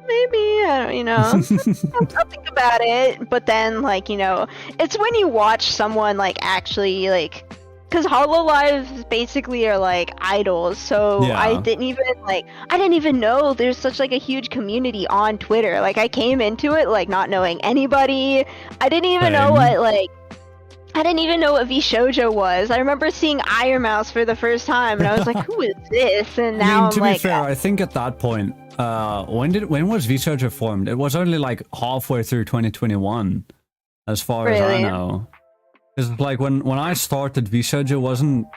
maybe, I'll think about it. But then, like, it's when you watch someone like actually like, because HoloLives basically are like idols. So yeah. I didn't even know there's such like a huge community on Twitter. Like, I came into it like not knowing anybody. I didn't even know what VShoujo was. I remember seeing Iron Mouse for the first time, and I was like, who is this? And now to be fair, I think at that point, when was VShoujo formed? It was only like halfway through 2021, as far as I know. Because like when I started, VShoujo wasn't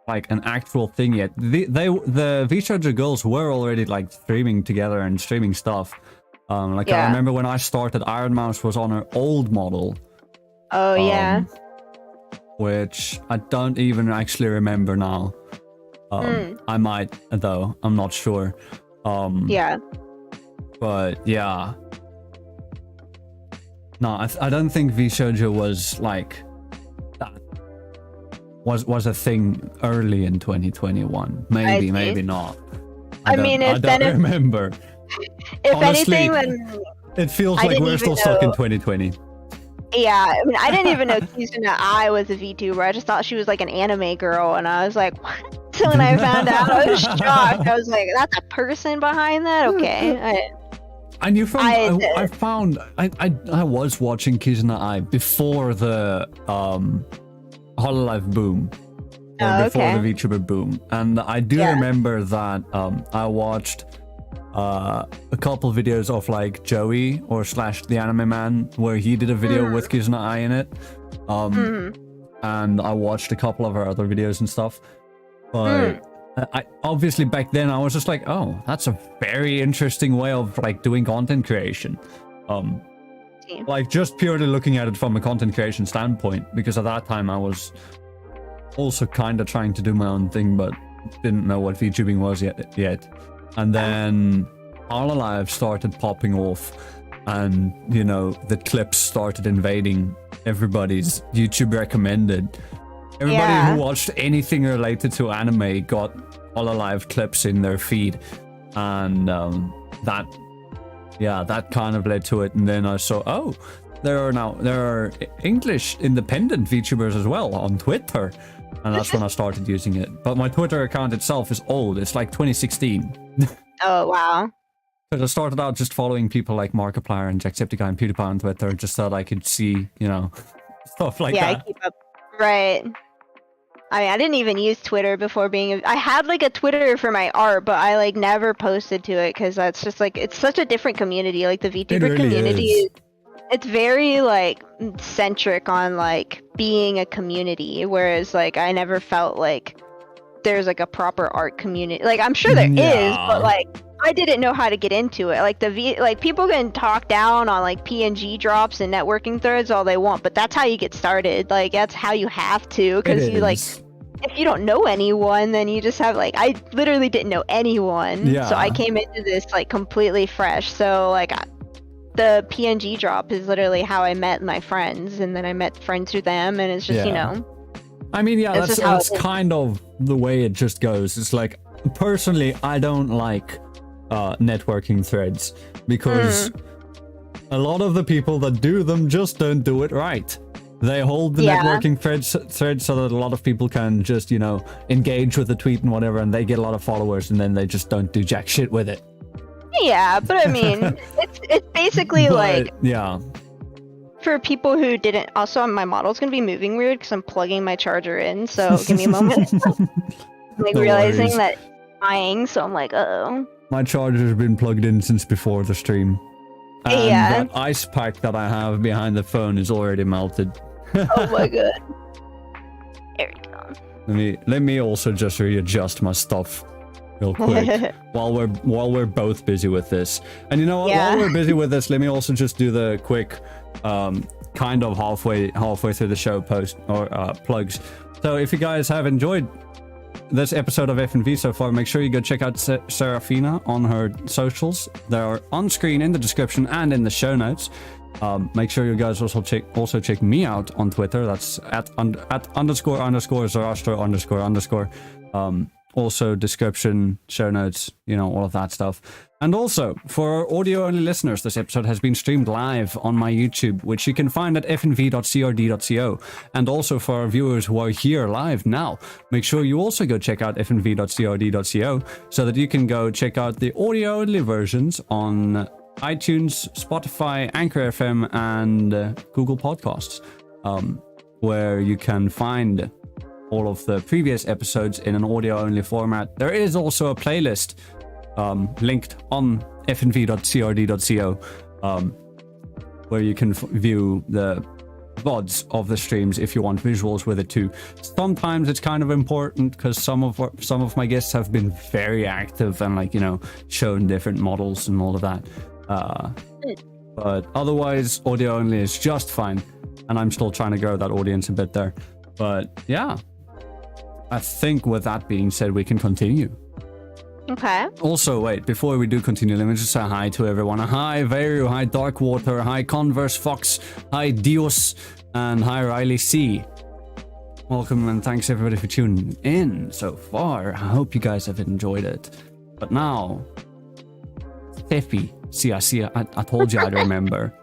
like an actual thing yet. The VShoujo girls were already like streaming together and streaming stuff. I remember when I started, Iron Mouse was on her old model. Oh yeah. Which I don't even actually remember now. I might though. I'm not sure. Yeah. But yeah. No, I don't think VShoujo was like that. Was a thing early in 2021. Maybe not. I don't remember. If honestly, anything, then it feels like we're still stuck in 2020. Yeah, I mean, I didn't even know Kizuna Ai was a VTuber. I just thought she was like an anime girl, and I was like, what? So when I found out, I was shocked. I was like, that's a person behind that? Okay. And you found, I was watching Kizuna Ai before the HoloLive boom. Or before the VTuber boom. And I do remember that I watched a couple videos of like Joey / the Anime Man, where he did a video with Kizuna Ai in it. And I watched a couple of her other videos and stuff. But I obviously back then I was just like, oh, that's a very interesting way of like doing content creation. Like just purely looking at it from a content creation standpoint, because at that time I was also kind of trying to do my own thing, but didn't know what VTubing was yet. And then HoloLive started popping off, and the clips started invading everybody's YouTube recommended. Everybody who watched anything related to anime got HoloLive clips in their feed, and that kind of led to it. And then I saw, oh, there are English independent VTubers as well on Twitter, and that's when I started using it. But my Twitter account itself is old. It's like 2016. Oh wow. Because I started out just following people like Markiplier and Jacksepticeye and PewDiePie on Twitter, just so that I could see, stuff like that. Yeah, I keep up. Right. I mean, I didn't even use Twitter before I had like a Twitter for my art, but I like never posted to it because that's just like, it's such a different community. Like the VTuber community it's very like centric on like being a community, whereas like I never felt like there's like a proper art community. Like I'm sure there is, but like I didn't know how to get into it. Like like people can talk down on like PNG drops and networking threads all they want, but that's how you get started. Like that's how you have to, because you like if you don't know anyone, then you just have like I literally didn't know anyone, so I came into this like completely fresh. So like the PNG drop is literally how I met my friends, and then I met friends through them, and it's just you know. I mean, yeah, that's kind of the way it just goes. It's like, personally, I don't like networking threads, because a lot of the people that do them just don't do it right. They hold the networking threads so that a lot of people can just, you know, engage with the tweet and whatever, and they get a lot of followers, and then they just don't do jack shit with it. Yeah, but I mean, it's basically like... Yeah. For people who didn't... Also, my model's going to be moving weird because I'm plugging my charger in, so give me a moment. Like, realizing that it's dying, so I'm like, uh-oh. My charger's been plugged in since before the stream. And that ice pack that I have behind the phone is already melted. Oh my god. There we go. Let me also just readjust my stuff real quick while we're both busy with this. And you know what? While we're busy with this, let me also just do the quick kind of halfway through the show post or plugs. So if you guys have enjoyed this episode of FNV so far, make sure you go check out Serafina on her socials. They are on screen in the description and in the show notes. Make sure you guys also check me out on Twitter. That's at __Zarastro__. Also description, show notes, you know, all of that stuff. And also, for our audio-only listeners, this episode has been streamed live on my YouTube, which you can find at fnv.crd.co. And also for our viewers who are here live now, make sure you also go check out fnv.crd.co so that you can go check out the audio-only versions on iTunes, Spotify, Anchor FM, and Google Podcasts, where you can find all of the previous episodes in an audio-only format. There is also a playlist linked on fnv.crd.co where you can view the VODs of the streams if you want visuals with it too. Sometimes it's kind of important because some of my guests have been very active and, like, you know, shown different models and all of that. But otherwise, audio only is just fine, and I'm still trying to grow that audience a bit there. But yeah, I think with that being said, we can continue. Okay. Also, wait, before we do continue, let me just say hi to everyone. Hi Veru, hi Darkwater, hi Converse Fox, hi Dios, and hi Riley C. Welcome and thanks everybody for tuning in so far. I hope you guys have enjoyed it. But now, Searphi. See, I told you I'd remember.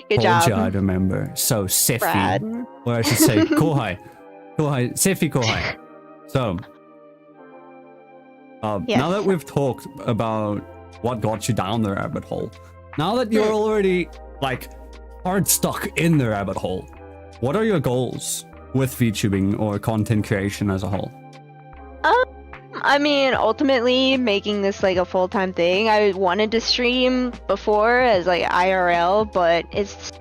Good job. Told you I'd remember. So, Searphi. Or I should say, Kohai. Searphi Kohai. So, now that we've talked about what got you down the rabbit hole, now that you're already, like, hard stuck in the rabbit hole, what are your goals with VTubing or content creation as a whole? I mean, ultimately, making this like a full-time thing. I wanted to stream before as like IRL, but it's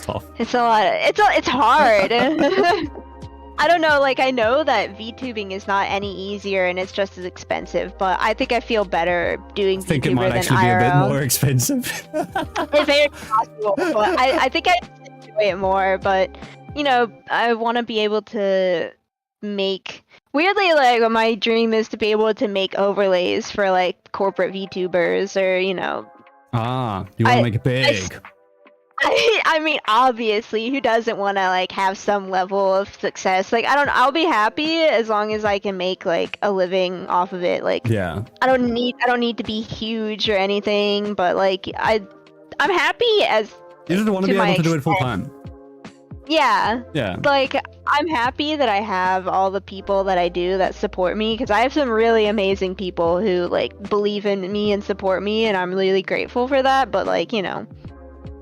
tough. It's a lot. It's hard. I don't know. Like, I know that VTubing is not any easier and it's just as expensive, but I think I feel better doing VTuber than IRL. I think it might actually be a bit more expensive. It's very possible, but I think I enjoy it more. But you know, I want to be able to make. Weirdly, like, my dream is to be able to make overlays for, like, corporate VTubers or, you know... you want to make it big. I mean, obviously, who doesn't want to, like, have some level of success? Like, I'll be happy as long as I can make, like, a living off of it. Like, yeah. I don't need to be huge or anything, but, like, I'm happy as... You just want to be able to do it full time. Yeah. Yeah. Like, I'm happy that I have all the people that I do that support me, because I have some really amazing people who, like, believe in me and support me, and I'm really grateful for that. But, like, you know,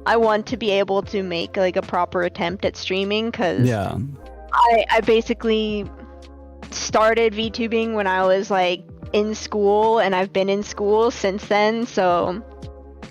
I want to be able to make, like, a proper attempt at streaming, because I basically started VTubing when I was, like, in school, and I've been in school since then, so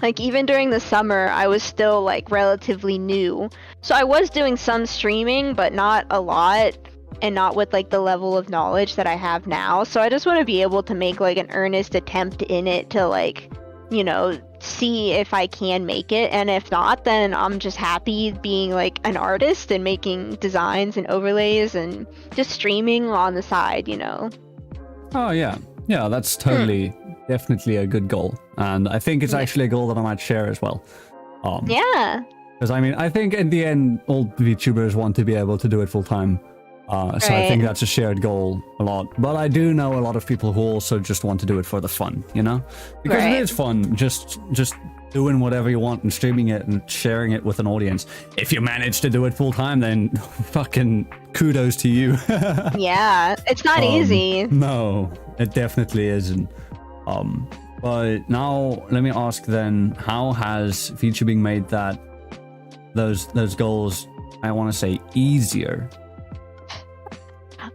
like even during the summer, I was still like relatively new. So I was doing some streaming, but not a lot, and not with like the level of knowledge that I have now. So I just want to be able to make like an earnest attempt in it to like, you know, see if I can make it. And if not, then I'm just happy being like an artist and making designs and overlays and just streaming on the side, you know. Oh yeah, yeah, that's totally, definitely a good goal, and I think it's actually a goal that I might share as well. Yeah. Because I mean, I think in the end, all VTubers want to be able to do it full time. So I think that's a shared goal a lot. But I do know a lot of people who also just want to do it for the fun, you know? Because it is fun, just doing whatever you want and streaming it and sharing it with an audience. If you manage to do it full time, then fucking kudos to you. Yeah, it's not easy. No, it definitely isn't. But now let me ask then, how has VTubing made those goals, I want to say, easier?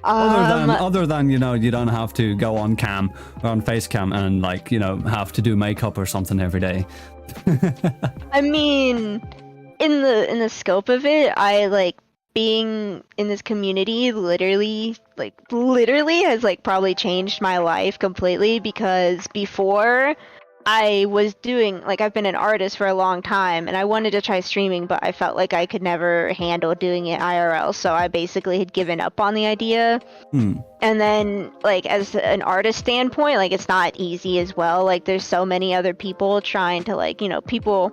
Other than, you know, you don't have to go on cam or on face cam and like, you know, have to do makeup or something every day. I mean, in the scope of it, I like being in this community literally has like probably changed my life completely, because before I was doing, like, I've been an artist for a long time and I wanted to try streaming, but I felt like I could never handle doing it IRL, so I basically had given up on the idea. And then, like, as an artist standpoint, like, it's not easy as well. Like, there's so many other people trying to, like, you know, people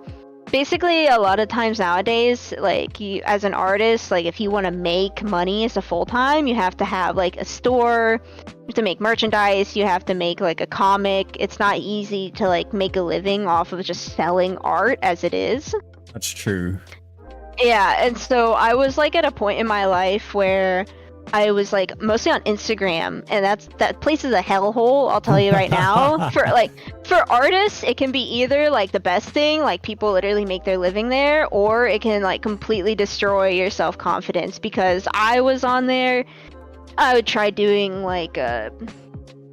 basically a lot of times nowadays, like, you as an artist, like, if you want to make money as a full-time, you have to have like a store, you have to make merchandise, you have to make like a comic. It's not easy to like make a living off of just selling art as it is. That's true. Yeah, and so I was like at a point in my life where I was like mostly on Instagram, and that place is a hellhole, I'll tell you right now. For artists, it can be either like the best thing, like people literally make their living there, or it can like completely destroy your self-confidence. Because I was on there, I would try doing like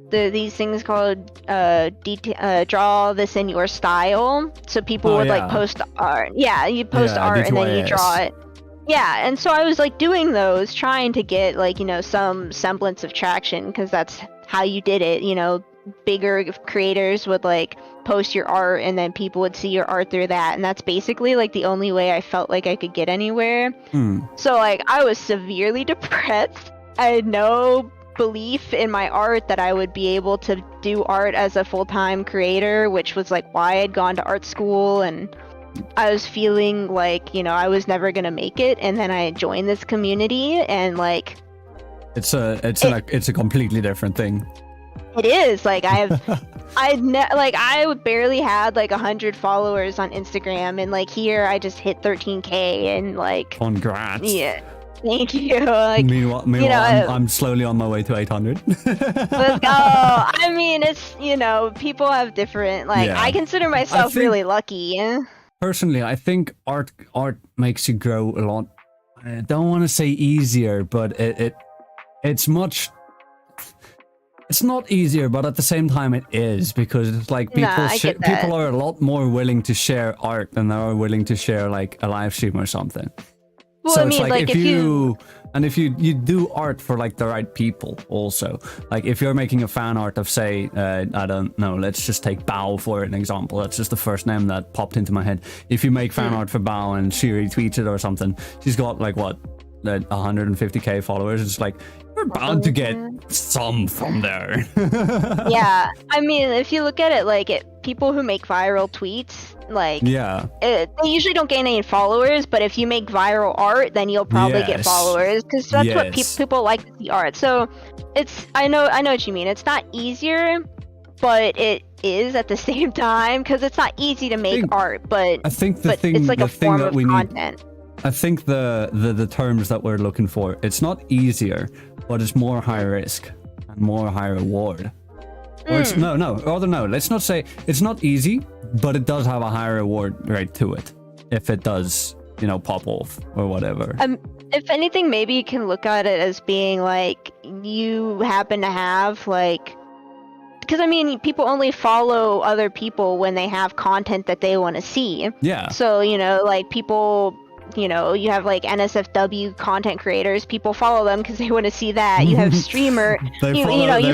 these things called draw this in your style. So people would like post art. Yeah, you post art and then you draw it. Yeah, and so I was like doing those, trying to get like, you know, some semblance of traction, because that's how you did it. You know, bigger creators would like post your art and then people would see your art through that, and that's basically like the only way I felt like I could get anywhere. So like I was severely depressed. I had no belief in my art that I would be able to do art as a full-time creator, which was like why I'd gone to art school, and I was feeling like, you know, I was never gonna make it. And then I joined this community, and like it's a completely different thing. It is like I barely had like 100 followers on Instagram, and like here I just hit 13k, and like congrats. Yeah, thank you. Like, meanwhile, you know, I'm slowly on my way to 800. Let's go. I mean, it's, you know, people have different, like, I consider myself really lucky. Personally, I think art makes you grow a lot. I don't want to say easier, but it's much. It's not easier, but at the same time it is, because it's like people are a lot more willing to share art than they are willing to share like a live stream or something. Well, so I mean, it's like if you do art for like the right people also, like if you're making a fan art of, say, I don't know, let's just take Bao for an example. That's just the first name that popped into my head. If you make fan art for Bao and she retweets it or something, she's got like what, 150k followers. It's like you're bound to get some from there. Yeah, I mean, if you look at it, like people who make viral tweets, like they usually don't gain any followers, but if you make viral art, then you'll probably get followers, because that's what people like to see art. So it's I know what you mean. It's not easier, but it is at the same time, because it's not easy to make art, but I think it's like a form of content. I think the terms that we're looking for, it's not easier, but it's more high risk and more high reward. Or it's, no, let's not say it's not easy, but it does have a high reward rate to it, if it does, you know, pop off or whatever. If anything, maybe you can look at it as being like you happen to have like because I mean, people only follow other people when they have content that they want to see. Yeah. So, like people, you have like NSFW content creators, people follow them because they want to see that. You have streamer, They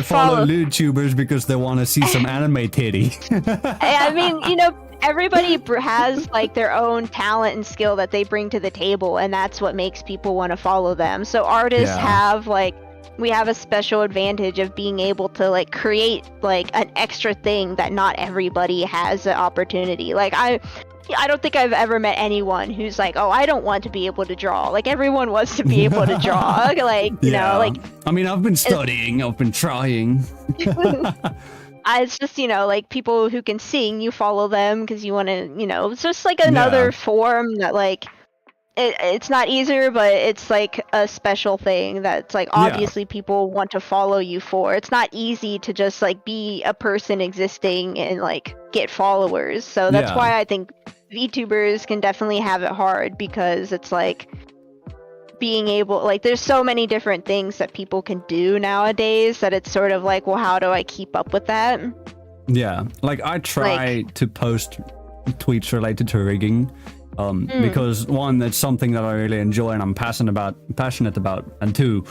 follow VTubers because they want to see some anime titty. I mean, everybody has like their own talent and skill that they bring to the table, and that's what makes people want to follow them. So artists have like, we have a special advantage of being able to like create like an extra thing that not everybody has the opportunity. Like I don't think I've ever met anyone who's like, oh, I don't want to be able to draw. Like everyone wants to be able to draw. Like, you know, like, I mean, I've been studying, I've been trying. It's just, like people who can sing, you follow them because you want to, it's just like another form that like, it's not easier, but it's like a special thing that's like obviously people want to follow you for. It's not easy to just like be a person existing and like get followers. So that's why I think VTubers can definitely have it hard, because it's like being able, like there's so many different things that people can do nowadays that it's sort of like, well, how do I keep up with that? Yeah, like I try to post tweets related to rigging. Because one, that's something that I really enjoy and I'm passionate about, and two,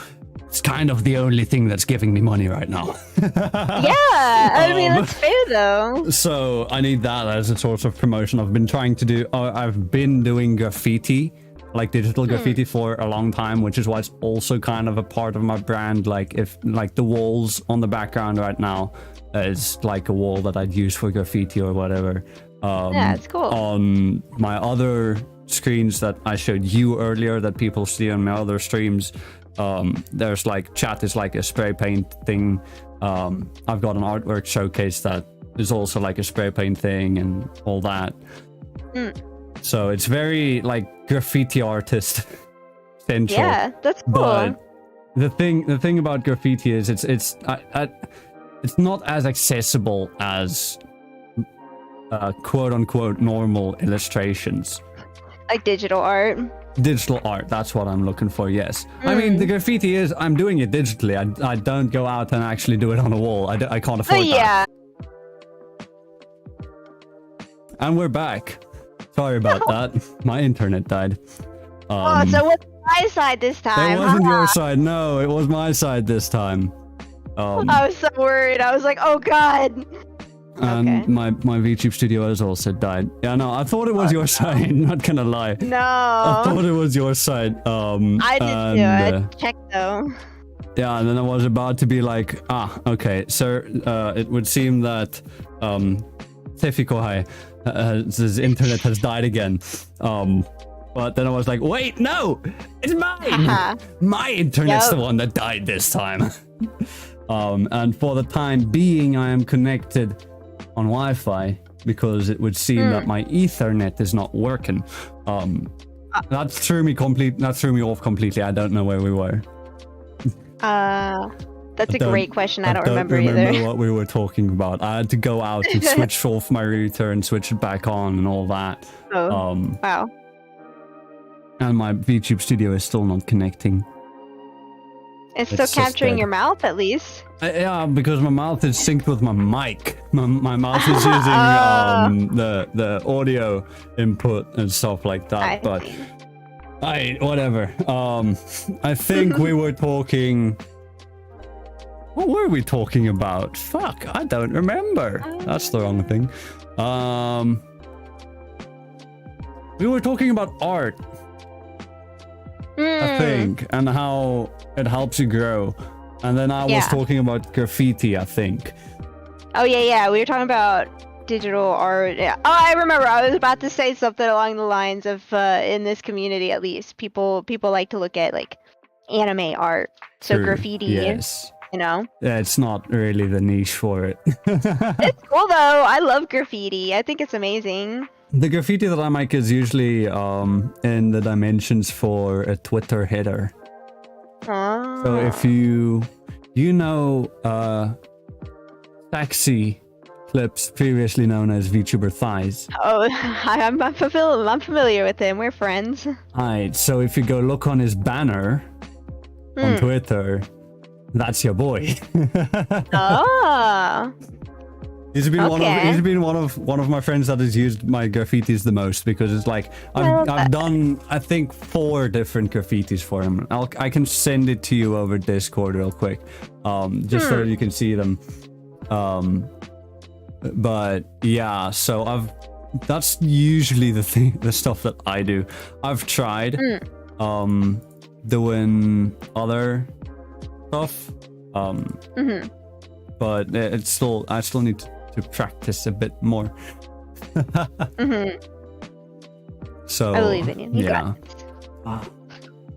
it's kind of the only thing that's giving me money right now. I mean, that's fair though. So I need that as a sort of promotion. I've been doing graffiti, like digital graffiti for a long time, which is why it's also kind of a part of my brand. Like if like the walls on the background right now is like a wall that I'd use for graffiti or whatever. Yeah, it's cool. On my other screens that I showed you earlier that people see on my other streams, there's like chat is like a spray paint thing. I've got an artwork showcase that is also like a spray paint thing and all that. So it's very like graffiti artist central. Yeah, that's cool. But the thing about graffiti is it's not as accessible as quote unquote normal illustrations, like digital art. That's what I'm looking for. Yes. I mean, the graffiti is, I'm doing it digitally. I don't go out and actually do it on a wall. I can't afford that. And we're back. Sorry about that. My internet died. So what's my side this time? It wasn't your side. No, it was my side this time. I was so worried. I was like, oh god. And my VTube studio has also died. Yeah, no, I thought it was your side, not gonna lie. No. I thought it was your side. I did too. I checked though. Yeah, and then I was about to be like, okay, sir, it would seem that Tefikohai, his internet has died again. But then I was like, wait, no, it's mine. My internet's the one that died this time. And for the time being, I am connected on Wi-Fi because it would seem that my Ethernet is not working. That threw me off completely. I don't know where we were. That's a great question. I don't remember either. What we were talking about. I had to go out and switch off my router and switch it back on and all that. Wow. And my VTube studio is still not connecting. It's still capturing your mouth, at least. Yeah, because my mouth is synced with my mic. My mouth is using the audio input and stuff like that. Whatever. I think we were talking. What were we talking about? Fuck, I don't remember. That's the wrong thing. We were talking about art. I think, and how it helps you grow. And then I was talking about graffiti, I think. Oh, yeah. We were talking about digital art. Yeah. Oh, I remember. I was about to say something along the lines of, in this community at least, people like to look at, like, anime art. So graffiti, yes. Yeah, it's not really the niche for it. It's cool, though. I love graffiti. I think it's amazing. The graffiti that I make is usually in the dimensions for a Twitter header. So if you sexy clips, previously known as VTuber thighs. Oh, I'm familiar with him. We're friends. Alright, so if you go look on his banner on Twitter, That's your boy. Oh. He's been Okay. one of my friends that has used my graffitis the most, because it's like I've done I think 4 different graffitis for him. I can send it to you over Discord real quick, just so you can see them. But yeah, so that's usually the stuff that I do. I've tried doing other stuff, but I still need to practice a bit more. So I believe in you. You got yeah.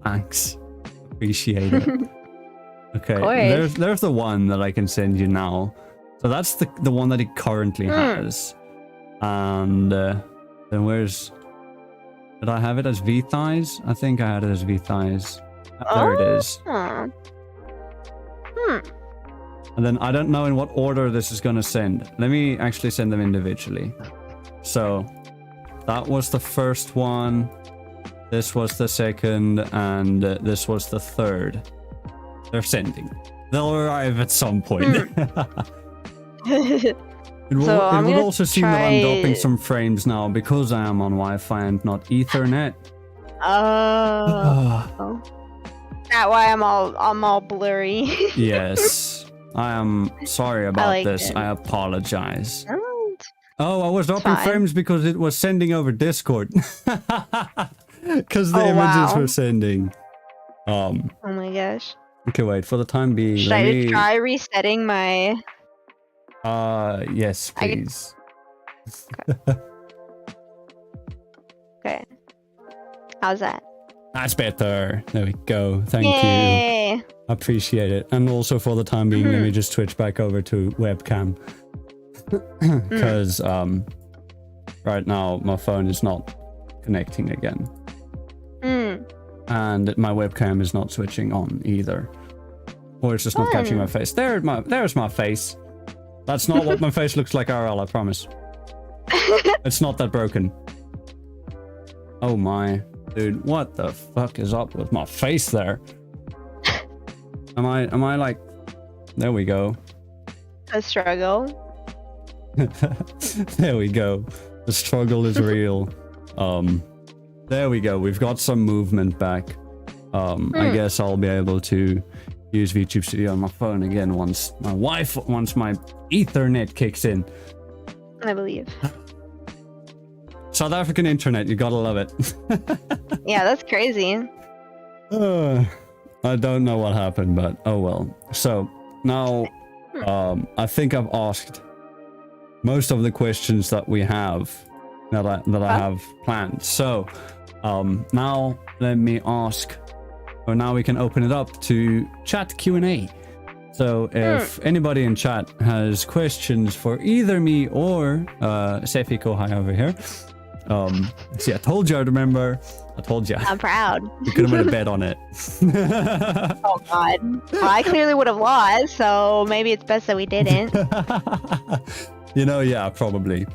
Thanks, appreciate it. Okay, course. there's the one that I can send you now. So that's the one that he currently has. And then where's... Did I have it as V-thighs? I think I had it as V-thighs. There it is. And then I don't know in what order this is going to send. Let me actually send them individually. So that was the first one. This was the second. And this was the third. They're sending. They'll arrive at some point. It will also seem that I'm dropping some frames now because I am on Wi-Fi and not Ethernet. Oh. That's why I'm all blurry. Yes. I am sorry about this. it. I apologize. Alright. Oh, I was dropping fine. frames because it was sending over Discord. Because the Oh, images wow. were sending. Oh my gosh. Okay, wait. For the time being, Should let I me... try resetting my... yes, please. Okay. How's that? That's better. There we go. Thank you. Yay! I appreciate it. And also for the time being, let me just switch back over to webcam. Because right now my phone is not connecting again. And my webcam is not switching on either. Or it's just not catching my face. There's my face. That's not what my face looks like IRL, I promise. It's not that broken. Oh my. Dude, what the fuck is up with my face there? Am I like... There we go. A struggle. There we go. The struggle is real. There we go. We've got some movement back. I guess I'll be able to use VTube Studio on my phone again once my Ethernet kicks in. I believe. South African internet, you gotta love it. Yeah, that's crazy. I don't know what happened, but oh well. So now, I think I've asked most of the questions that we have that I have planned. So now let me ask, or now we can open it up to chat Q&A. So if anybody in chat has questions for either me or Searphi Kohai over here, see, I told you I'd remember. I told you. I'm proud. You could have made a bet on it. Oh god. Well, I clearly would have lost, so maybe it's best that we didn't. You know, yeah, probably.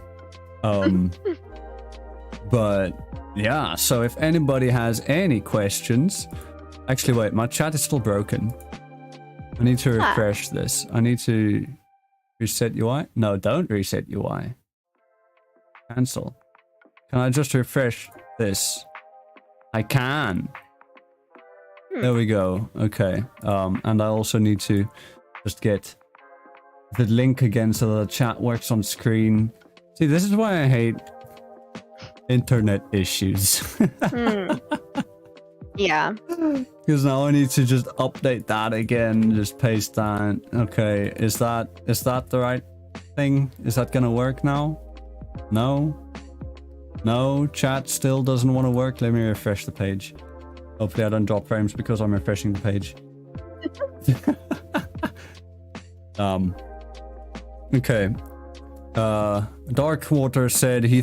But yeah, so if anybody has any questions, actually, wait, my chat is still broken. I need to refresh this. I need to reset UI. No, don't reset UI. Cancel. Can I just refresh this? I can. There we go. Okay. And I also need to just get the link again so that the chat works on screen. See, this is why I hate internet issues. Yeah. Because now I need to just update that again, just paste that. Okay, is that the right thing? Is that gonna work now? No? No, chat still doesn't want to work. Let me refresh the page. Hopefully I don't drop frames because I'm refreshing the page. Okay. Darkwater said he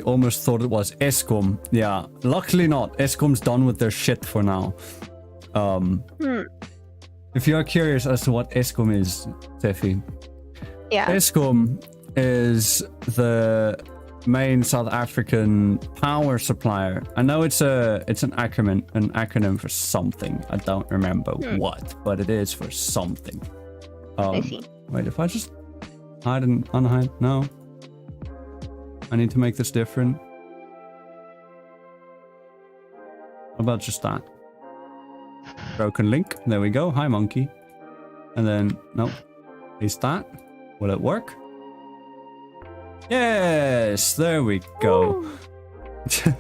almost thought it was Eskom. Yeah, luckily not. Eskom's done with their shit for now. If you are curious as to what Eskom is, Searphi. Yeah. Eskom is the main South African power supplier. I know it's an acronym for something. I don't remember what, but it is for something. I see. Wait, if I just hide and unhide? No. I need to make this different. How about just that? Broken link. There we go. Hi, monkey. And then, nope. Is that? Will it work? Yes, there we go.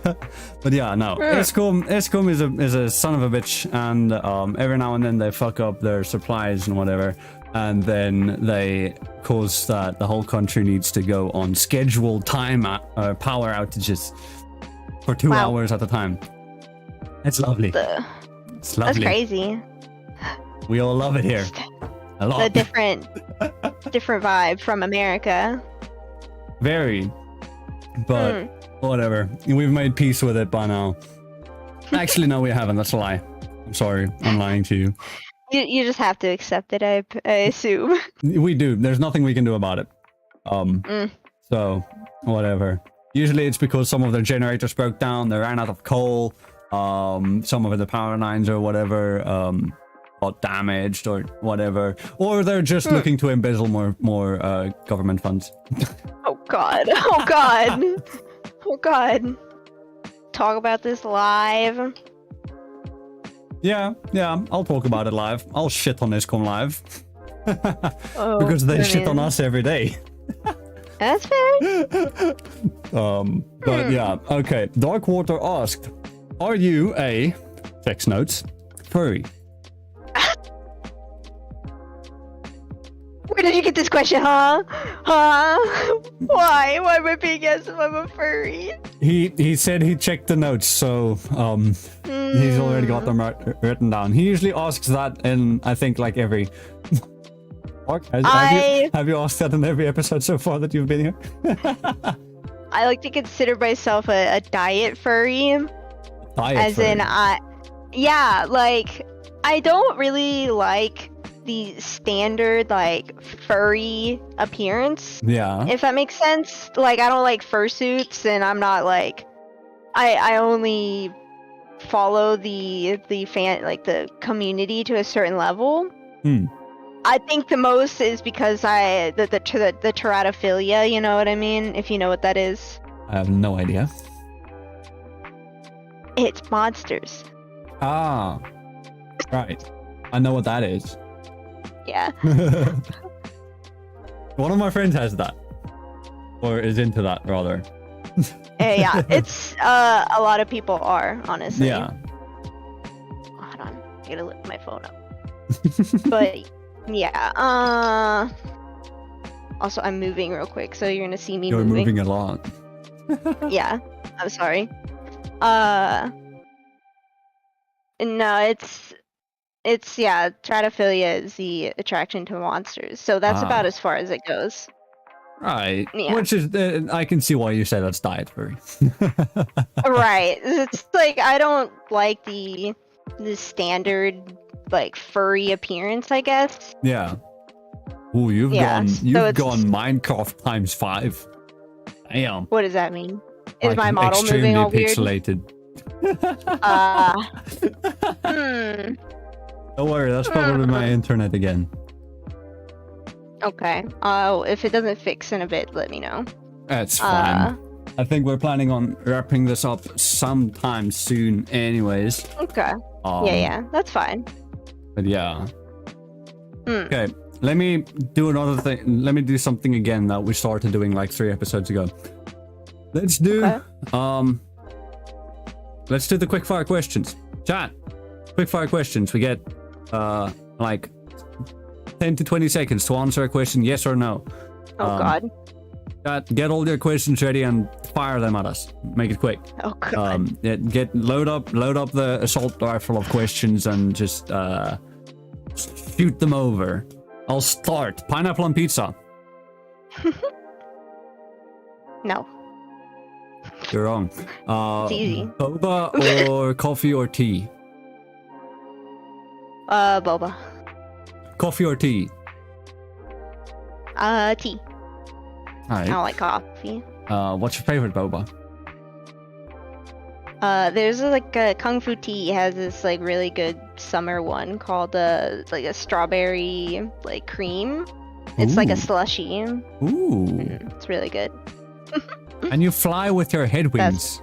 But yeah, no. Eskom is a son of a bitch, and every now and then they fuck up their supplies and whatever, and then they cause that the whole country needs to go on scheduled power outages for 2 hours at a time. It's lovely. It's lovely. That's crazy. We all love it here. A lot. The different vibe from America. Very. But whatever. We've made peace with it by now. Actually, no, we haven't. That's a lie. I'm sorry. I'm lying to you. You just have to accept it, I assume. We do. There's nothing we can do about it. So, whatever. Usually it's because some of their generators broke down, they ran out of coal, some of the power lines or whatever got damaged or whatever, or they're just looking to embezzle more government funds. Oh god. Oh god. Oh god. Talk about this live. Yeah, I'll talk about it live. I'll shit on Eskom live. Because they shit on us every day. That's fair. But yeah, okay. Darkwater asked, are you a, text notes, furry? Where did you get this question, huh? Huh? Why? Why am I being asked if I'm a furry? He said he checked the notes, so he's already got them written down. He usually asks that in, I think, like every... Have you asked that in every episode so far that you've been here? I like to consider myself a diet furry. Diet furry? Yeah, like, I don't really like the standard, like, furry appearance. Yeah. If that makes sense. Like, I don't like fursuits, and I'm not, like... I only follow the community to a certain level. I think the most is because the teratophilia, you know what I mean? If you know what that is. I have no idea. It's monsters. Ah. Right. I know what that is. Yeah. One of my friends has that. Or is into that, rather. Yeah, it's, a lot of people are, honestly. Yeah. Hold on. I gotta lift my phone up. But... yeah, also I'm moving real quick, so you're gonna see me moving. You're moving a lot. Yeah, I'm sorry. No, it's yeah, teratophilia is the attraction to monsters, so that's about as far as it goes. Right, yeah. Which is, I can see why you say that's diet furry. Right, it's like, I don't like the standard, like, furry appearance, I guess. Yeah. Ooh, you've gone Minecraft times 5. Damn. What does that mean? Is my model moving all weird? Pixelated. Don't worry, that's probably my internet again. Okay. If it doesn't fix in a bit, let me know. That's fine. I think we're planning on wrapping this up sometime soon anyways. Okay. Yeah, that's fine. But yeah. Okay, let me do another thing. Let me do something again that we started doing like 3 episodes ago. Let's do let's do the quickfire questions. Chat. Quickfire questions. We get like 10 to 20 seconds to answer a question, yes or no. Oh god. Chat, get all your questions ready and fire them at us. Make it quick. Oh god. Load up the assault rifle of questions and just shoot them over. I'll start. Pineapple on pizza. No. You're wrong. It's easy. Boba or coffee or tea? Boba. Coffee or tea? Tea. Alright. I don't like coffee. What's your favorite boba? There's like a Kung Fu Tea has this like really good summer one called like a strawberry like cream. It's like a Ooh. slushy. Ooh. It's really good. And you fly with your head wings.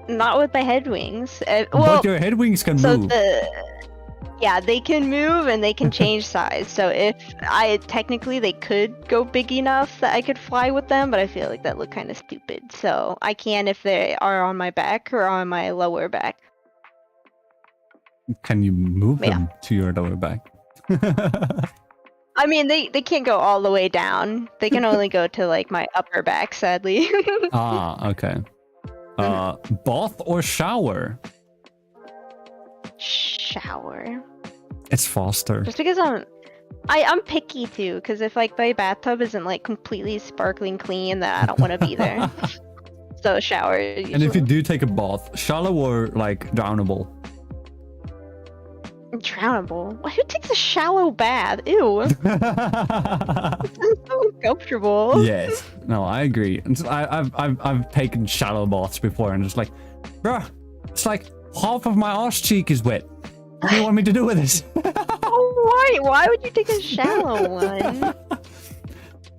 Not with my head wings. Well, But your head wings can so move. yeah, they can move and they can change size. So if technically they could go big enough that I could fly with them, but I feel like that look kind of stupid. So I can if they are on my back or on my lower back. Can you move Yeah. them to your lower back? I mean, they can't go all the way down. They can only go to like my upper back, sadly. Ah, okay. Bath or shower? Shower. It's faster. Just because I'm picky too, because if like my bathtub isn't like completely sparkling clean, then I don't want to be there. So shower. Usually. And if you do take a bath, shallow or like drownable? Drownable. Who takes a shallow bath? Ew. It's so uncomfortable. Yes. No, I agree. I've taken shallow baths before, and it's like, bruh, it's like half of my arse cheek is wet. What do you want me to do with this? Oh, why would you take a shallow one?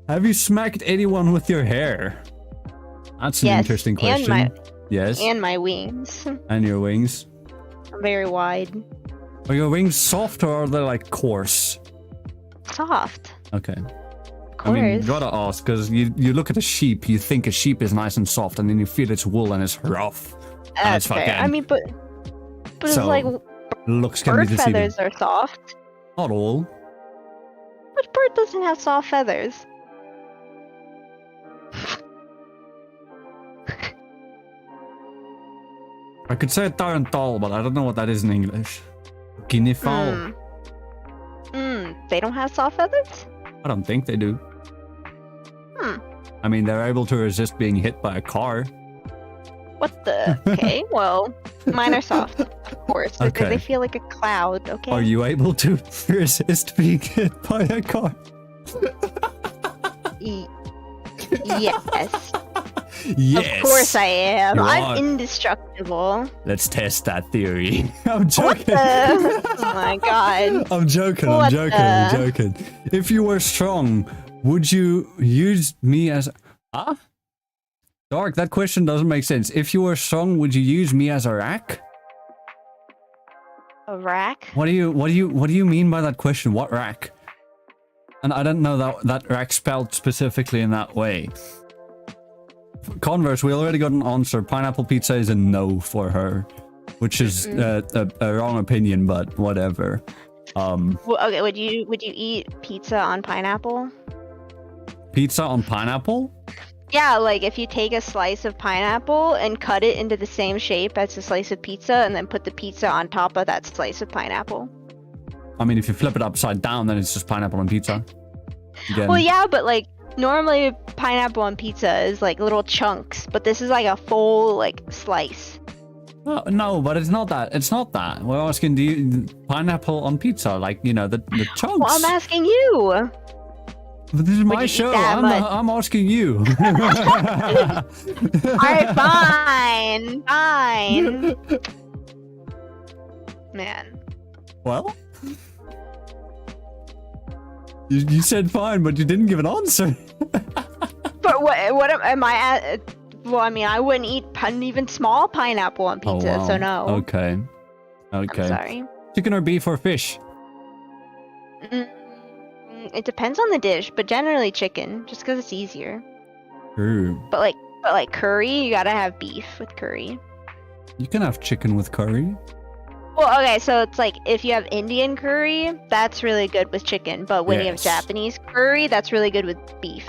Have you smacked anyone with your hair? That's an interesting question. Yes. And my wings. And your wings. I'm very wide. Are your wings soft or are they like coarse? Soft. Okay. Of course. I mean, you gotta ask, because you look at a sheep, you think a sheep is nice and soft, and then you feel its wool and it's rough. And That's it's fair. fucking... I mean, but it's So, like looks can be bird deceiving. feathers are soft. Not all. Which bird doesn't have soft feathers? I could say tarantale, but I don't know what that is in English. Guinea fowl. They don't have soft feathers? I don't think they do. Hmm. I mean, they're able to resist being hit by a car. What the? Okay, well, mine are soft, of course, because Okay. they feel like a cloud, okay? Are you able to resist being hit by a car? Yes. Yes. Of course I am. You I'm are. indestructible. Let's test that theory. I'm What joking. the? Oh my god. I'm joking. What I'm joking. If you were strong, would you use me as... Huh? Dark, that question doesn't make sense. If you were strong, would you use me as a rack? A rack? What do you mean by that question? What rack? And I don't know that rack spelled specifically in that way. Converse, we already got an answer. Pineapple pizza is a no for her, which is a wrong opinion, but whatever. Well, okay, would you eat pizza on pineapple? Pizza on pineapple? Yeah, like if you take a slice of pineapple and cut it into the same shape as a slice of pizza and then put the pizza on top of that slice of pineapple. I mean, if you flip it upside down, then it's just pineapple on pizza. Again. Well, yeah, but like normally pineapple on pizza is like little chunks, but this is like a full like slice. No, but it's not that. It's not that. We're asking, do you pineapple on pizza? Like, you know, the chunks. Well, I'm asking you. But this is my you eat show. that much? I'm asking you. Alright, fine. Man. Well, you said fine, but you didn't give an answer. But what am I at? Well, I mean, I wouldn't eat even small pineapple on pizza, so no. Okay. I'm sorry. Chicken or beef or fish? It depends on the dish, but generally chicken, just because it's easier. Ooh. But like curry, you gotta have beef with curry. You can have chicken with curry. Well, okay, so it's like if you have Indian curry, that's really good with chicken. But when you have Yes. Japanese curry, that's really good with beef.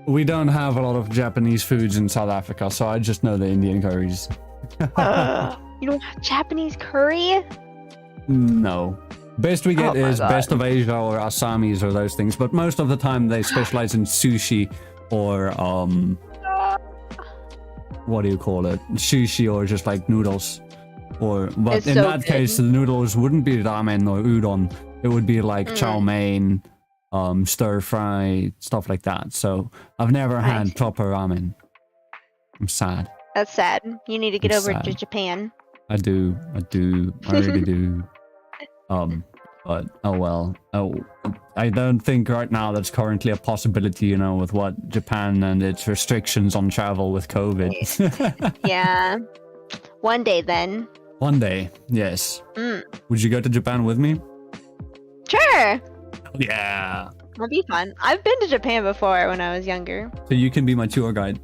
We don't have a lot of Japanese foods in South Africa, so I just know the Indian curries. You don't have Japanese curry? No. Best we get Oh my is God. best of Asia or Assamese or those things, but most of the time they specialize in sushi or what do you call it? Sushi or just like noodles. But It's in so that good. case the noodles wouldn't be ramen or udon. It would be like chow mein stir fry, stuff like that. So I've never had proper ramen. I'm sad. That's sad. You need to get I'm over to sad. Japan. I really do. But oh well. Oh, I don't think right now that's currently a possibility, you know, with what Japan and its restrictions on travel with COVID. Yeah. One day then. One day, yes. Mm. Would you go to Japan with me? Sure. Yeah. That'll be fun. I've been to Japan before when I was younger. So you can be my tour guide.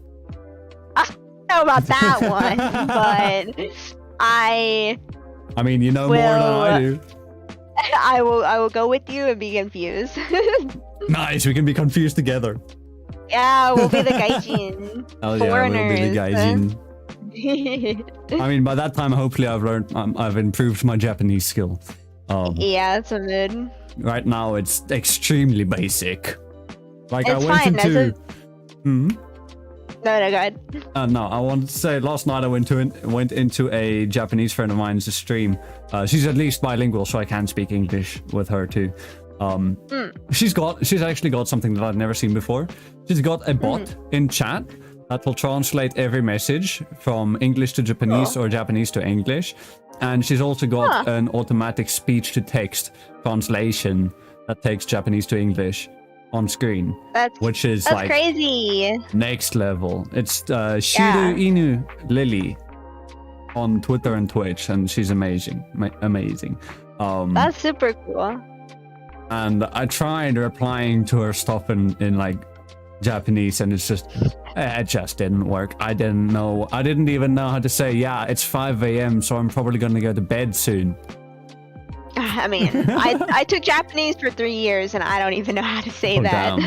I don't know about that one, but I mean, you know more than I do. I will go with you and be confused. Nice, we can be confused together. Yeah, we'll be the gaijin. Oh yeah, we'll be the gaijin. Foreigners. I mean, by that time, hopefully, I've improved my Japanese skill. Yeah, it's a mood. Right now, it's extremely basic. Like It's I went fine, into. No, go ahead. No, I wanted to say last night I went into a Japanese friend of mine's stream. She's at least bilingual, so I can speak English with her too. She's actually got something that I've never seen before. She's got a bot in chat that will translate every message from English to Japanese or Japanese to English. And she's also got an automatic speech to text translation that takes Japanese to English on screen, which is that's like crazy. next level. It's Shiru Inu Lily on Twitter and Twitch, and she's amazing. That's super cool. And I tried replying to her stuff in like Japanese, and it just didn't work. I didn't even know how to say, yeah, it's 5 a.m, so I'm probably gonna go to bed soon. I mean, I took Japanese for 3 years and I don't even know how to say that. Damn.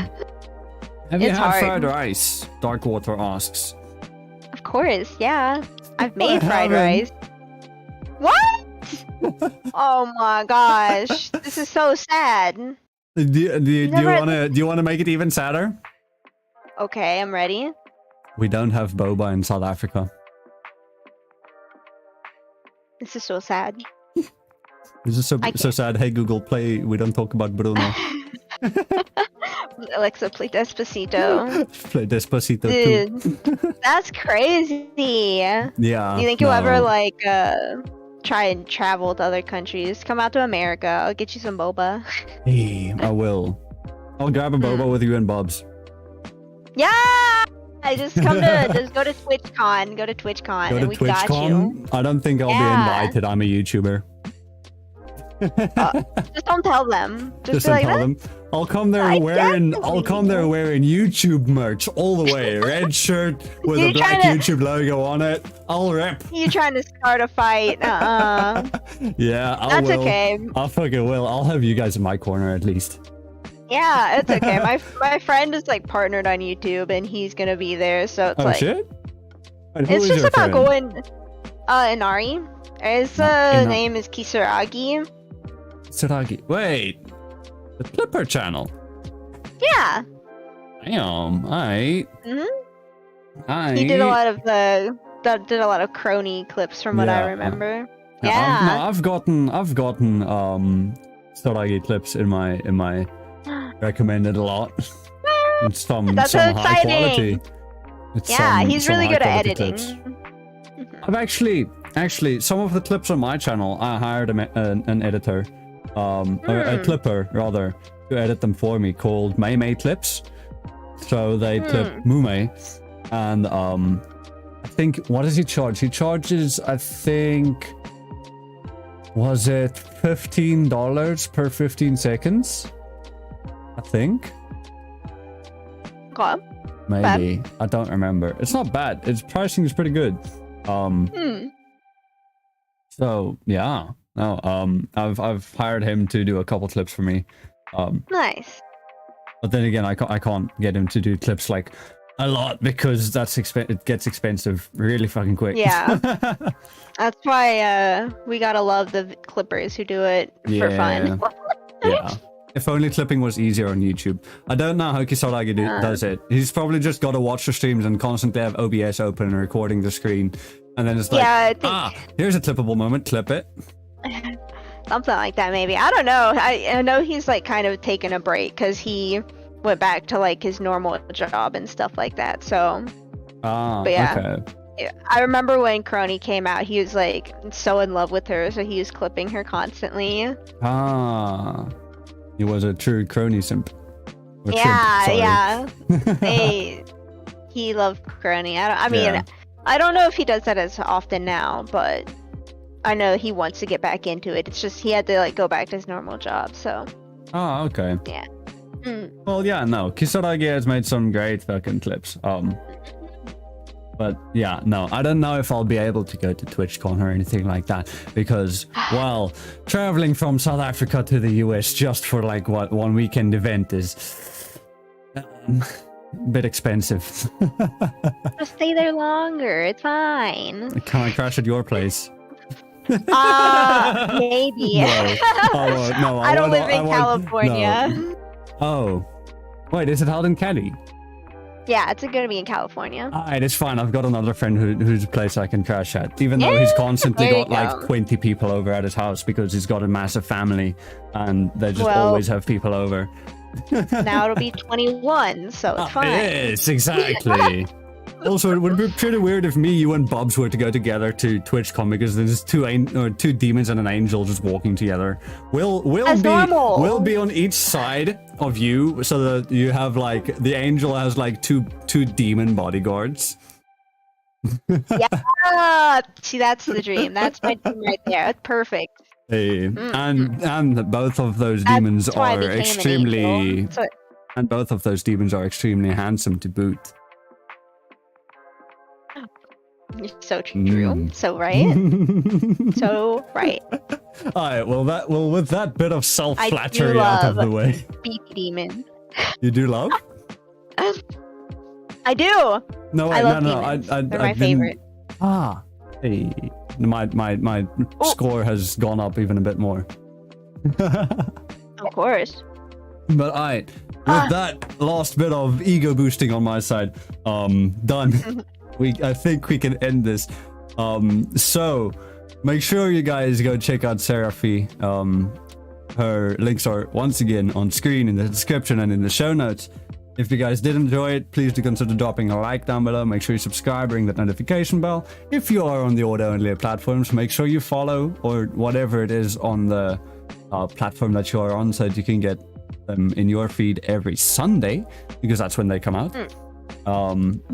Have you It's had hard. fried rice? Darkwater asks. Of course, yeah. I've made I fried haven't. rice. What? Oh my gosh, this is so sad. Do you Never- wanna make it even sadder? Okay, I'm ready. We don't have boba in South Africa. This is so sad. This is so sad. Hey Google, play We Don't Talk About Bruno. Alexa, play Despacito. Play Despacito too. Dude, that's crazy. Yeah. Do you think you'll ever like try and travel to other countries? Come out to America. I'll get you some boba. Hey, I will. I'll grab a boba with you and Bob's. Yeah. I just go to TwitchCon. Go to TwitchCon, Go and to we got you. TwitchCon. I don't think I'll be Yeah. invited. I'm a YouTuber. Just don't tell them. Just be don't like, tell them. I'll come there wearing YouTube merch all the way. Red shirt with You're a black trying to- YouTube logo on it. I'll rep. You trying to start a fight? Yeah, I That's will. okay. I fucking will. I'll have you guys in my corner at least. Yeah, it's okay. My friend is like partnered on YouTube, and he's gonna be there. So it's Oh like shit! Wait, who it's is just your about friend? going. Inari. His Inari. name is Kisaragi. Saragi. Wait, the Clipper channel. Yeah. Damn. Alright. He did a lot of did a lot of crony clips from what I Yeah. remember. No, Yeah. I've gotten Saragi clips in my recommended a lot. And some That's so high quality. exciting. It's Yeah, some he's really high good at quality editing. clips. I've actually some of the clips on my channel I hired an editor, a clipper rather, to edit them for me called May Clips. So they clip Mume, and I think, what does he charge? He charges, I think, was it $15 per 15 seconds? I think. Okay. Maybe. I don't remember. It's not bad. Its pricing is pretty good. So yeah. No, I've hired him to do a couple clips for me. Nice. But then again, I can't get him to do clips like a lot because it gets expensive really fucking quick. Yeah. That's why we gotta love the clippers who do it for fun. Yeah. If only clipping was easier on YouTube. I don't know how Kisaragi does it. He's probably just got to watch the streams and constantly have OBS open and recording the screen. And then it's like, Yeah, I think here's a clippable moment, clip it. Something like that, maybe. I don't know. I know he's like kind of taking a break because he went back to like his normal job and stuff like that. So, but yeah. Okay. Yeah, I remember when Crony came out, he was like so in love with her, so he was clipping her constantly. He was a true crony simp. Or Yeah, chimp, yeah. He loved Crony. I mean, Yeah. I don't know if he does that as often now, but I know he wants to get back into it. It's just he had to like go back to his normal job, so. Oh, okay. Yeah. Well, yeah, no. Kisaragi has made some great fucking clips. But yeah, no, I don't know if I'll be able to go to TwitchCon or anything like that because, well, traveling from South Africa to the US just for like what one weekend event is a bit expensive. Just stay there longer. It's fine. Can I crash at your place? Maybe. No. Oh, no, I don't live in California. No. Oh, wait, is it held in Cali? Yeah, it's gonna be in California. Alright, it's fine. I've got another friend whose place I can crash at. Even though he's constantly there you got like go. 20 people over at his house because he's got a massive family and they just always have people over. Now it'll be 21, so it's fine. Yes, exactly. Also, it would be pretty weird if me, you, and Bubs were to go together to TwitchCon because there's two demons and an angel just walking together. We'll be on each side of you so that you have like the angel has like two demon bodyguards. Yeah, see, that's the dream. That's my dream right there. That's perfect. Hey, and both of those demons That's why I are became an extremely angel. So- and both of those demons are extremely handsome to boot. You're so true. So right. So right. Alright, well with that bit of self-flattery I do out of love the way. Beat demon. You do love? I do. No, wait, I love no, demons. I They're my didn't- favorite. Hey, my score has gone up even a bit more. Of course. But alright, with that last bit of ego boosting on my side, done. I think we can end this. So make sure you guys go check out Seraphi. Her links are once again on screen in the description and in the show notes. If you guys did enjoy it, please do consider dropping a like down below. Make sure you subscribe, ring that notification bell. If you are on the audio-only platforms, make sure you follow or whatever it is on the platform that you are on so that you can get them in your feed every Sunday because that's when they come out.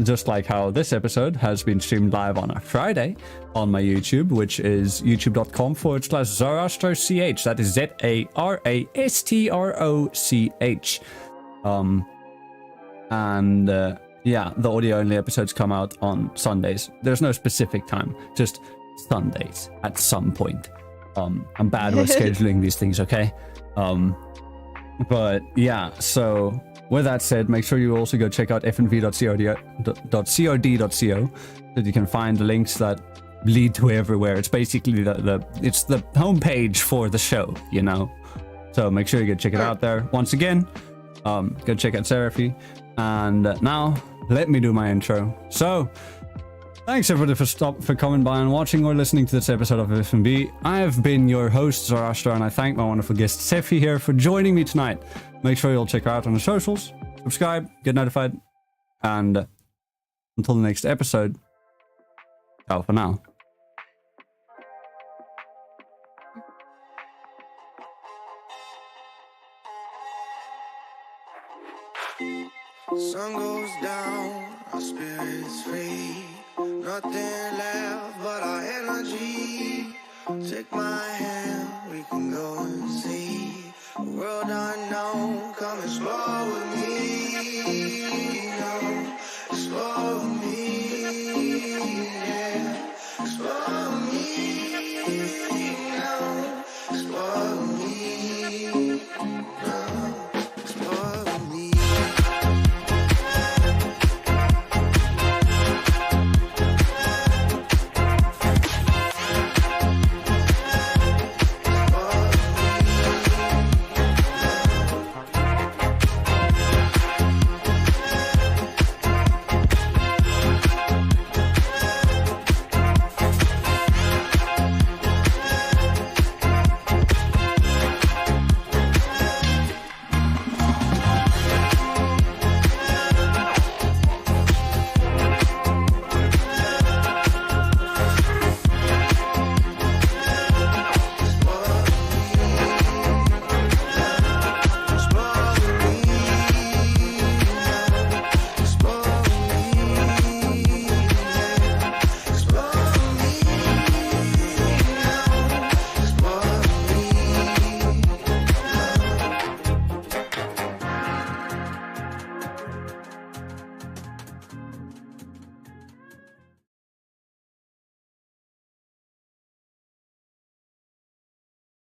Just like how this episode has been streamed live on a Friday on my YouTube, which is youtube.com/ZarastroCH. That is ZARASTROCH. Yeah, the audio only episodes come out on Sundays. There's no specific time, just Sundays at some point. I'm bad with scheduling these things, okay? But yeah, so with that said, make sure you also go check out fnv.cod.co so that you can find the links that lead to everywhere. It's basically it's the homepage for the show, you know. So make sure you go check it out there. Once again, go check out Seraphi. And now let me do my intro. So thanks everybody for coming by and watching or listening to this episode of FNV. I have been your host Zarastro, and I thank my wonderful guest Searphi here for joining me tonight. Make sure you'll check her out on the socials, subscribe, get notified, and until the next episode, ciao for now. Sun goes down, our spirits free. Nothing left but our energy. Take my hand, we can go and see a world unknown. Come explore with me. No, explore with me. Yeah, explore.